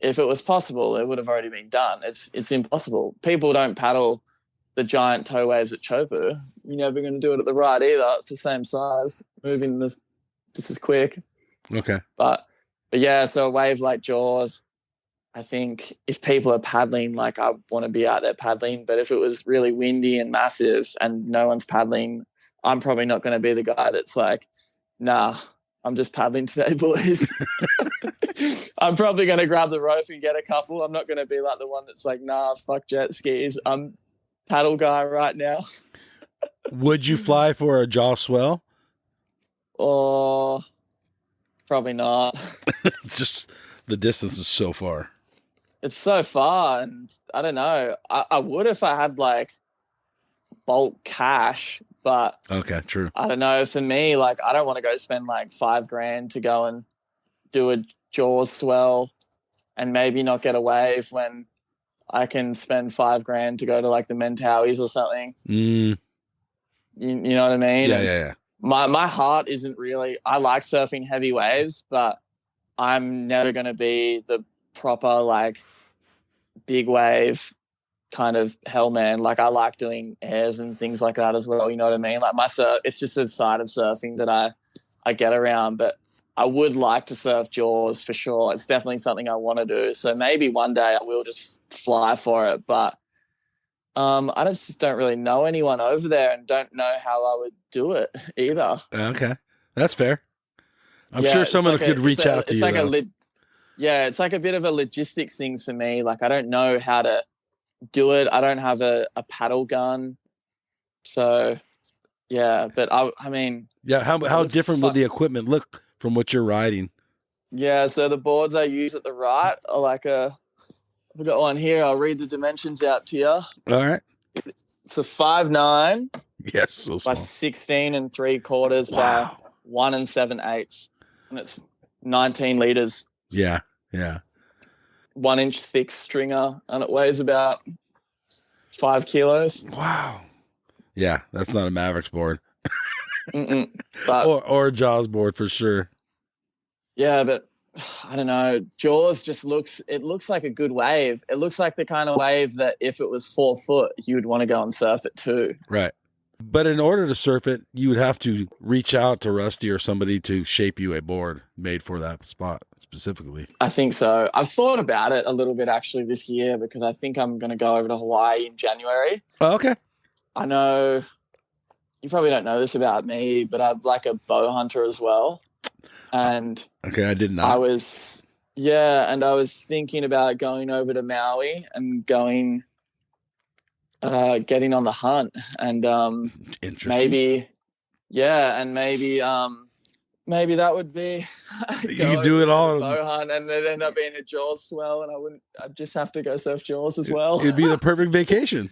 if it was possible, it would have already been done. It's impossible. People don't paddle the giant tow waves at Chopu. You're never going to do it at the right either. It's the same size, moving this just as quick. Okay. But yeah, so a wave like Jaws, I think if people are paddling, like I want to be out there paddling. But if it was really windy and massive and no one's paddling, I'm probably not going to be the guy that's like, nah, I'm just paddling today, boys. I'm probably going to grab the rope and get a couple. I'm not going to be like the one that's like, nah, fuck jet skis. I'm paddle guy right now. Would you fly for a jaw swell? Or probably not. Just the distance is so far. It's so far, and I don't know. I would if I had like bulk cash, but okay, true. I don't know. For me, like I don't want to go spend like $5,000 to go and do a Jaws swell and maybe not get a wave when I can spend $5,000 to go to like the Mentawais or something. Mm. You know what I mean? Yeah, And yeah. my heart isn't really, I like surfing heavy waves, but I'm never going to be the proper like big wave kind of hell man. Like I like doing airs and things like that as well. You know what I mean? Like my surf, it's just a side of surfing that I get around, but I would like to surf jaws for sure. It's definitely something I want to do. So maybe one day I will just fly for it. But I just don't really know anyone over there and don't know how I would do it either. Okay. That's fair. I'm sure someone could reach out to you. It's like a bit of a logistics things for me. Like I don't know how to do it. I don't have a paddle gun. So yeah, but I mean, yeah. How different would the equipment look from what you're riding? Yeah. So the boards I use at the right are like I've got one here. I'll read the dimensions out to you. All right. It's a 5'9". Yes. So small. By 16 3/4 by 1 7/8. And it's 19 liters. Yeah. Yeah. 1 inch thick stringer, and it weighs about 5 kilos. Wow. Yeah, that's not a Mavericks board. But or a Jaws board for sure. Yeah, but I don't know. Jaws just looks like a good wave. It looks like the kind of wave that if it was 4 foot, you would want to go and surf it too. Right. But in order to surf it, you would have to reach out to Rusty or somebody to shape you a board made for that spot specifically. I think so. I've thought about it a little bit actually this year because I think I'm going to go over to Hawaii in January. Oh, okay. I know you probably don't know this about me, but I'm like a bow hunter as well. And okay, I did not. I was thinking about going over to Maui and going getting on the hunt and interesting. Maybe that would be you could do it all bow hunt and then end up being a Jaws swell and I'd just have to go surf Jaws as well. It'd be the perfect vacation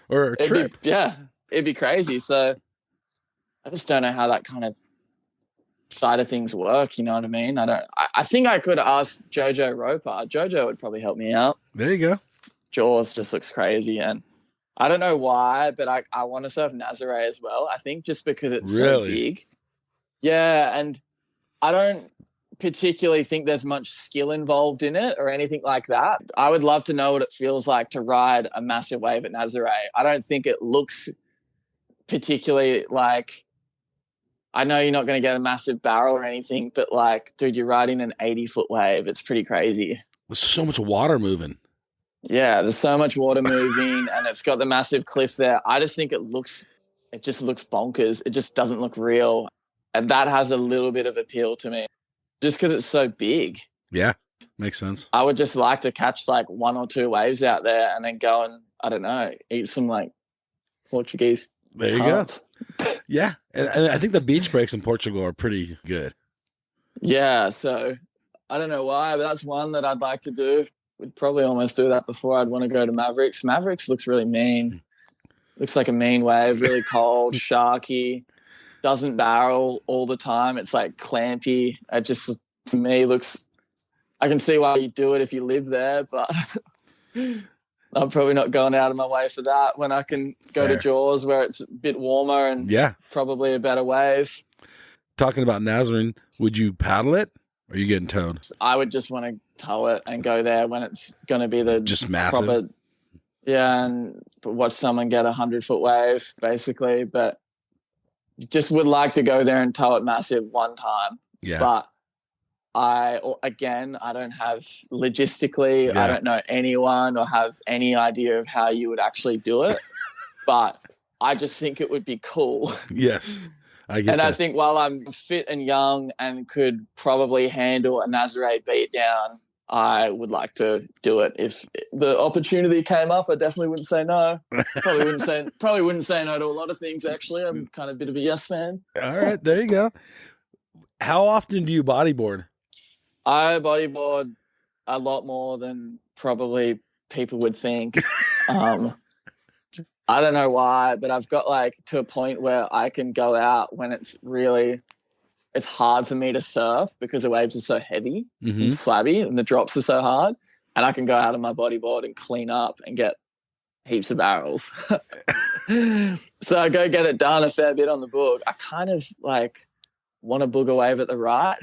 or a trip. It'd be crazy. So I just don't know how that kind of side of things work, you know what I mean? I think I could ask Jojo Roper. Jojo would probably help me out. There you go. Jaws just looks crazy and I don't know why, but I want to surf Nazare as well. I think just because it's so big. Yeah, and I don't particularly think there's much skill involved in it or anything like that. I would love to know what it feels like to ride a massive wave at Nazare. I don't think it looks particularly like, I know you're not going to get a massive barrel or anything, but like, dude, you're riding an 80-foot wave. It's pretty crazy. There's so much water moving. Yeah, there's so much water moving and it's got the massive cliff there. I just think it just looks bonkers. It just doesn't look real. And that has a little bit of appeal to me just because it's so big. Yeah, makes sense. I would just like to catch like 1 or 2 waves out there and then go and, I don't know, eat some like Portuguese. There you go. Yeah. And I think the beach breaks in Portugal are pretty good. Yeah. So I don't know why, but that's one that I'd like to do. We'd probably almost do that before I'd want to go to Mavericks. Mavericks looks really mean. Looks like a mean wave, really cold, sharky, doesn't barrel all the time. It's like clampy. It just, to me, looks, I can see why you do it if you live there, but I'm probably not going out of my way for that when I can go to Jaws where it's a bit warmer and probably a better wave. Talking about Nazarene, would you paddle it or are you getting towed? I would just want to tow it and go there when it's going to be the just massive. Proper, and watch someone get 100-foot wave basically. But just would like to go there and tow it massive one time. Yeah. But I don't have logistically, I don't know anyone or have any idea of how you would actually do it. But I just think it would be cool. Yes. I think while I'm fit and young and could probably handle a Nazare beatdown, I would like to do it. If the opportunity came up, I definitely wouldn't say no. Probably wouldn't say no to a lot of things, actually. I'm kind of a bit of a yes man. All right, there you go. How often do you bodyboard? I bodyboard a lot more than probably people would think. I don't know why, but I've got like to a point where I can go out when it's really it's hard for me to surf because the waves are so heavy Mm-hmm. and slabby and the drops are so hard. And I can go out on my bodyboard and clean up and get heaps of barrels. So I go get it done a fair bit on the book. I kind of like want to booger wave at the right.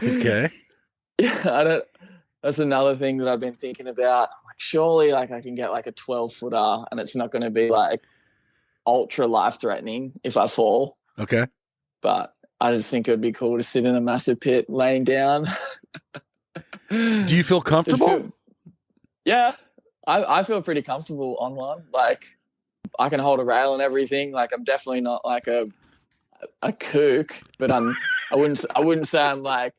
Okay. Yeah, I don't. That's another thing that I've been thinking about. Like, surely, like I can get like a 12-footer, and it's not going to be like ultra life threatening if I fall. Okay. But I just think it would be cool to sit in a massive pit, laying down. Do you feel comfortable? Yeah, I feel pretty comfortable on one. Like I can hold a rail and everything. Like I'm definitely not like a kook, but I wouldn't say I'm like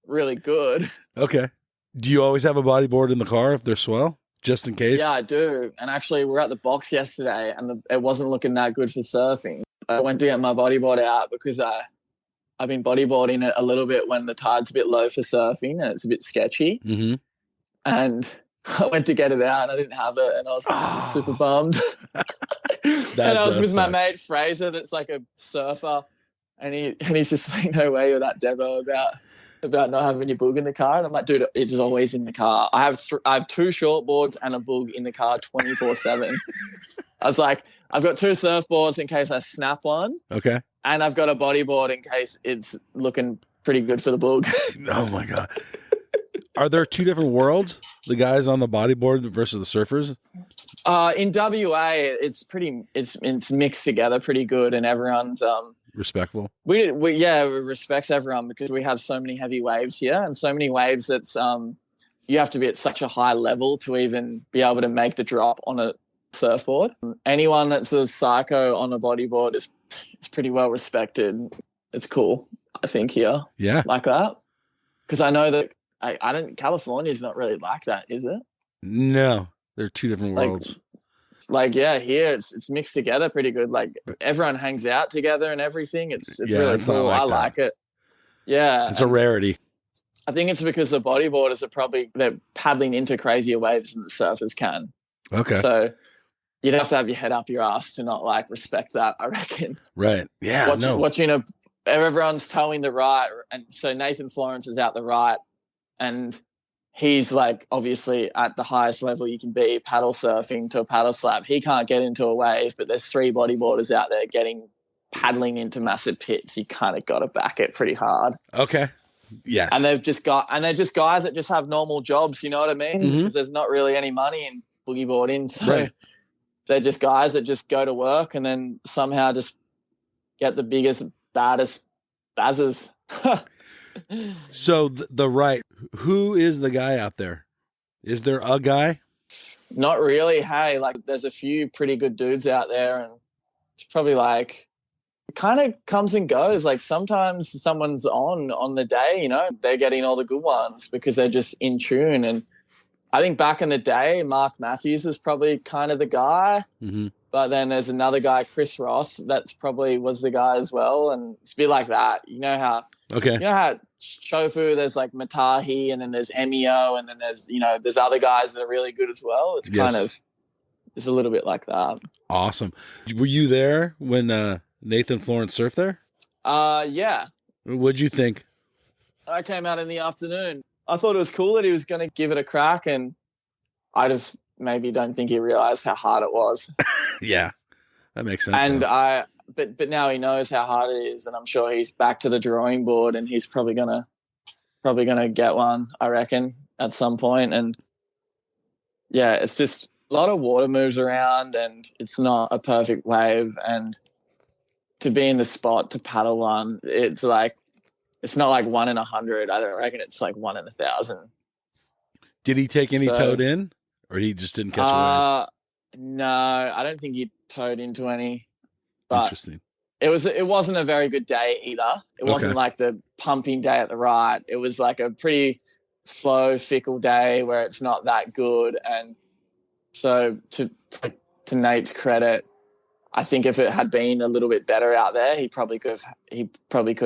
really good. Okay. Do you always have a bodyboard in the car if they're swell, just in case? Yeah, I do. And actually, we're at the box yesterday, and it wasn't looking that good for surfing. I went to get my bodyboard out because I've been bodyboarding it a little bit when the tide's a bit low for surfing, and it's a bit sketchy. Mm-hmm. And I went to get it out, and I didn't have it, and I was super bummed. And I was with my mate Fraser, that's like a surfer, and he's just like, "No way, you're that Devo about not having your boog in the car." And I'm like, dude, it's always in the car. I have 2 shortboards and a boog in the car 24/7. I was like, I've got 2 surfboards in case I snap one. Okay. And I've got a bodyboard in case it's looking pretty good for the boog. Oh my God. Are there 2 different worlds? The guys on the bodyboard versus the surfers? In WA, it's mixed together pretty good, and everyone's Respectful. we respects everyone because we have so many heavy waves here and so many waves that's you have to be at such a high level to even be able to make the drop on a surfboard. Anyone that's a psycho on a bodyboard is pretty well respected. It's cool, I think, here. Yeah. Like that. Because I know that I don't California's not really like that, is it? No. They're 2 different worlds. Like yeah, here it's mixed together pretty good. Like everyone hangs out together and everything. It's really cool. I like it. Yeah, it's a rarity. I think it's because the bodyboarders they're paddling into crazier waves than the surfers can. Okay. So you'd have to have your head up your ass to not like respect that, I reckon. Right. Yeah. Watching everyone's towing the right, and so Nathan Florence is out the right, and he's like obviously at the highest level you can be paddle surfing to a paddle slab. He can't get into a wave, but there's 3 bodyboarders out there paddling into massive pits. You kind of got to back it pretty hard. Okay. Yes. And they're just guys that just have normal jobs. You know what I mean? Mm-hmm. Because there's not really any money in boogie boarding. So right. They're just guys that just go to work and then somehow just get the biggest, baddest bazzers. So the right, who is the guy out there? Is there a guy? Not really. Hey, like there's a few pretty good dudes out there, and it's probably like it kind of comes and goes. Like sometimes someone's on the day, you know, they're getting all the good ones because they're just in tune. And I think back in the day, Mark Matthews is probably kind of the guy. Mm-hmm. But then there's another guy, Chris Ross, that's probably was the guy as well. And it's a bit like that. You know how Chofu, there's like Matahi, and then there's Emio, and then there's other guys that are really good as well. It's kind of, it's a little bit like that. Awesome. Were you there when Nathan Florence surfed there? Yeah. What'd you think? I came out in the afternoon. I thought it was cool that he was going to give it a crack, and I just maybe don't think he realized how hard it was. Yeah, that makes sense. And but now he knows how hard it is, and I'm sure he's back to the drawing board, and he's probably gonna get one, I reckon, at some point. And yeah, it's just a lot of water moves around, and it's not a perfect wave. And to be in the spot to paddle one, it's like it's not like 1 in 100. I reckon it's like 1 in 1,000. Did he take any towed in, or he just didn't catch a wave? No, I don't think he towed into any. But interesting. It wasn't a very good day either. It wasn't like the pumping day at the right. It was like a pretty slow, fickle day where it's not that good. And so to Nate's credit, I think if it had been a little bit better out there, he probably could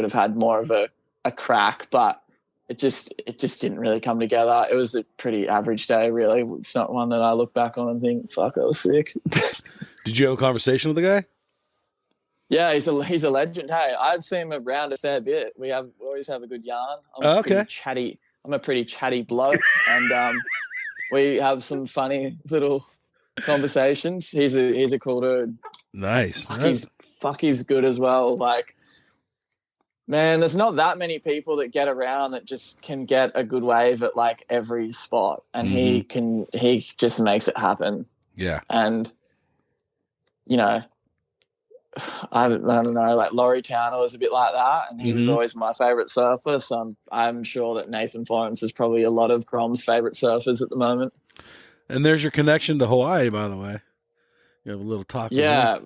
have had more of a crack. But it just didn't really come together. It was a pretty average day, really. It's not one that I look back on and think, fuck, that was sick. Did you have a conversation with the guy? Yeah, he's a legend. Hey, I'd see him around a fair bit. We always have a good yarn. Okay. I'm a pretty chatty bloke, and we have some funny little conversations. He's a cool dude. Nice. He's good as well. Like, man, there's not that many people that get around that just can get a good wave at like every spot, and he just makes it happen. Yeah. And you know, I don't know, like Laurie Towner was a bit like that, and he was always my favourite surfer. So I'm sure that Nathan Florence is probably a lot of Crom's favourite surfers at the moment. And there's your connection to Hawaii, by the way. You have a little talk. Yeah.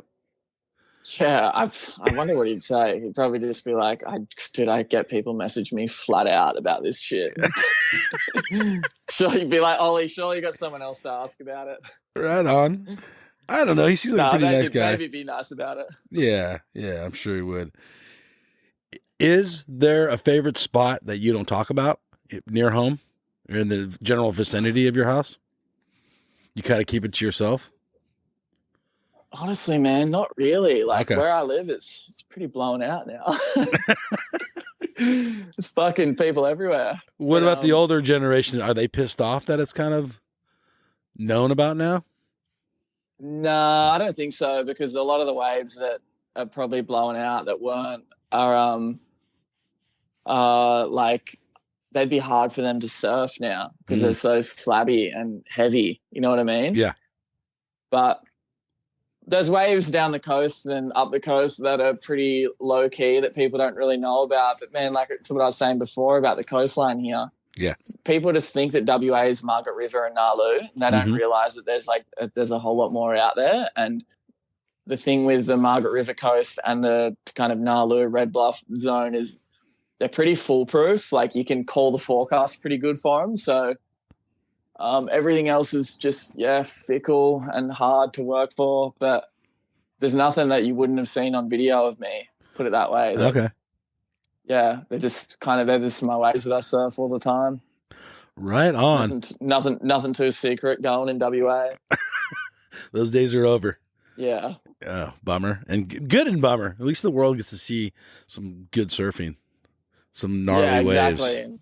Yeah, I wonder what he'd say. He'd probably just be like, I get people message me flat out about this shit. Sure, he'd be like, Ollie, surely you got someone else to ask about it. Right on. I don't know. He seems like a pretty nice guy. Maybe be nice about it. Yeah, I'm sure he would. Is there a favorite spot that you don't talk about near home or in the general vicinity of your house? You kind of keep it to yourself? Honestly, man, not really. Like where I live, it's pretty blown out now. It's fucking people everywhere. What about the older generation? Are they pissed off that it's kind of known about now? No, I don't think so, because a lot of the waves that are probably blown out that weren't are like they'd be hard for them to surf now because they're so slabby and heavy. You know what I mean? Yeah. But there's waves down the coast and up the coast that are pretty low key that people don't really know about. But man, like it's what I was saying before about the coastline here. Yeah. People just think that WA is Margaret River and Nalu, and they don't realize that there's a whole lot more out there. And the thing with the Margaret River coast and the kind of Nalu Red Bluff zone is they're pretty foolproof. Like you can call the forecast pretty good for them. So everything else is just, fickle and hard to work for. But there's nothing that you wouldn't have seen on video of me, put it that way. Okay. Yeah, they're just my waves that I surf all the time. Right on. Nothing too secret going in WA. Those days are over. Yeah. Oh, bummer. And good and bummer. At least the world gets to see some good surfing, some gnarly waves. Exactly.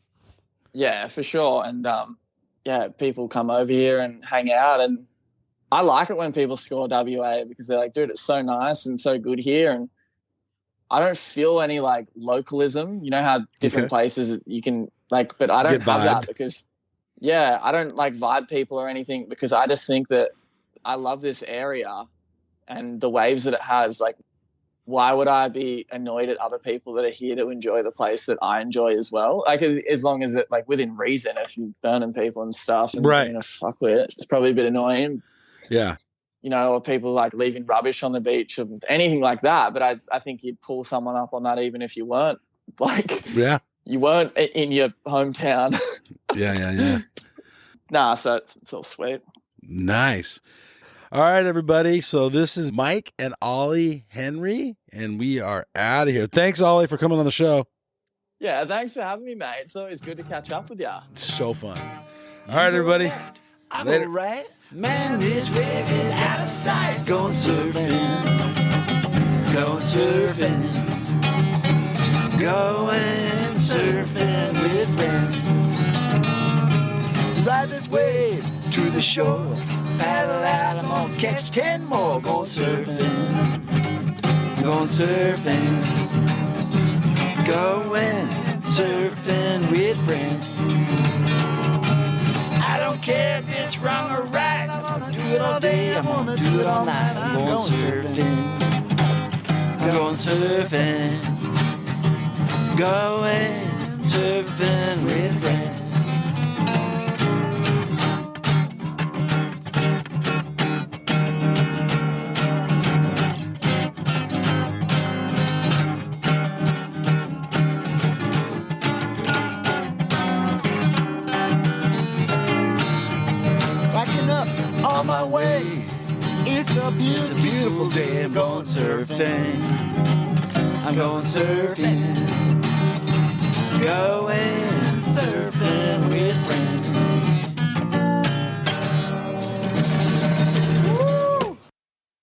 Yeah, for sure. And people come over here and hang out, and I like it when people score WA because they're like, dude, it's so nice and so good here, and I don't feel any like localism. You know how different places you can like, but I don't have that because I don't like vibe people or anything because I just think that I love this area and the waves that it has. Like, why would I be annoyed at other people that are here to enjoy the place that I enjoy as well? Like, as long as it like within reason, if you're burning people and stuff and right. you know, fuck with it, it's probably a bit annoying. Yeah. You know, or people like leaving rubbish on the beach or anything like that. But I think you'd pull someone up on that even if you weren't you weren't in your hometown. Yeah. Nah, so it's all sweet. Nice. All right, everybody. So this is Mike and Ollie Henry, and we are out of here. Thanks, Ollie, for coming on the show. Yeah, thanks for having me, mate. It's always good to catch up with you. It's so fun. All right, everybody. Later. Right. Man, this wave is out of sight. Going surfing. Going surfing. Going surfing with friends. Ride this wave to the shore. Paddle out, I'm gonna catch 10 more. Going surfing. Going surfing. Going surfing with friends. I don't care if it's wrong or right. I'm gonna do it all day, I'm gonna do it all night. I'm going surfing. I'm going surfing. Going surfing with friends. On my way, it's a beautiful day. I'm going surfing. I'm going surfing. Going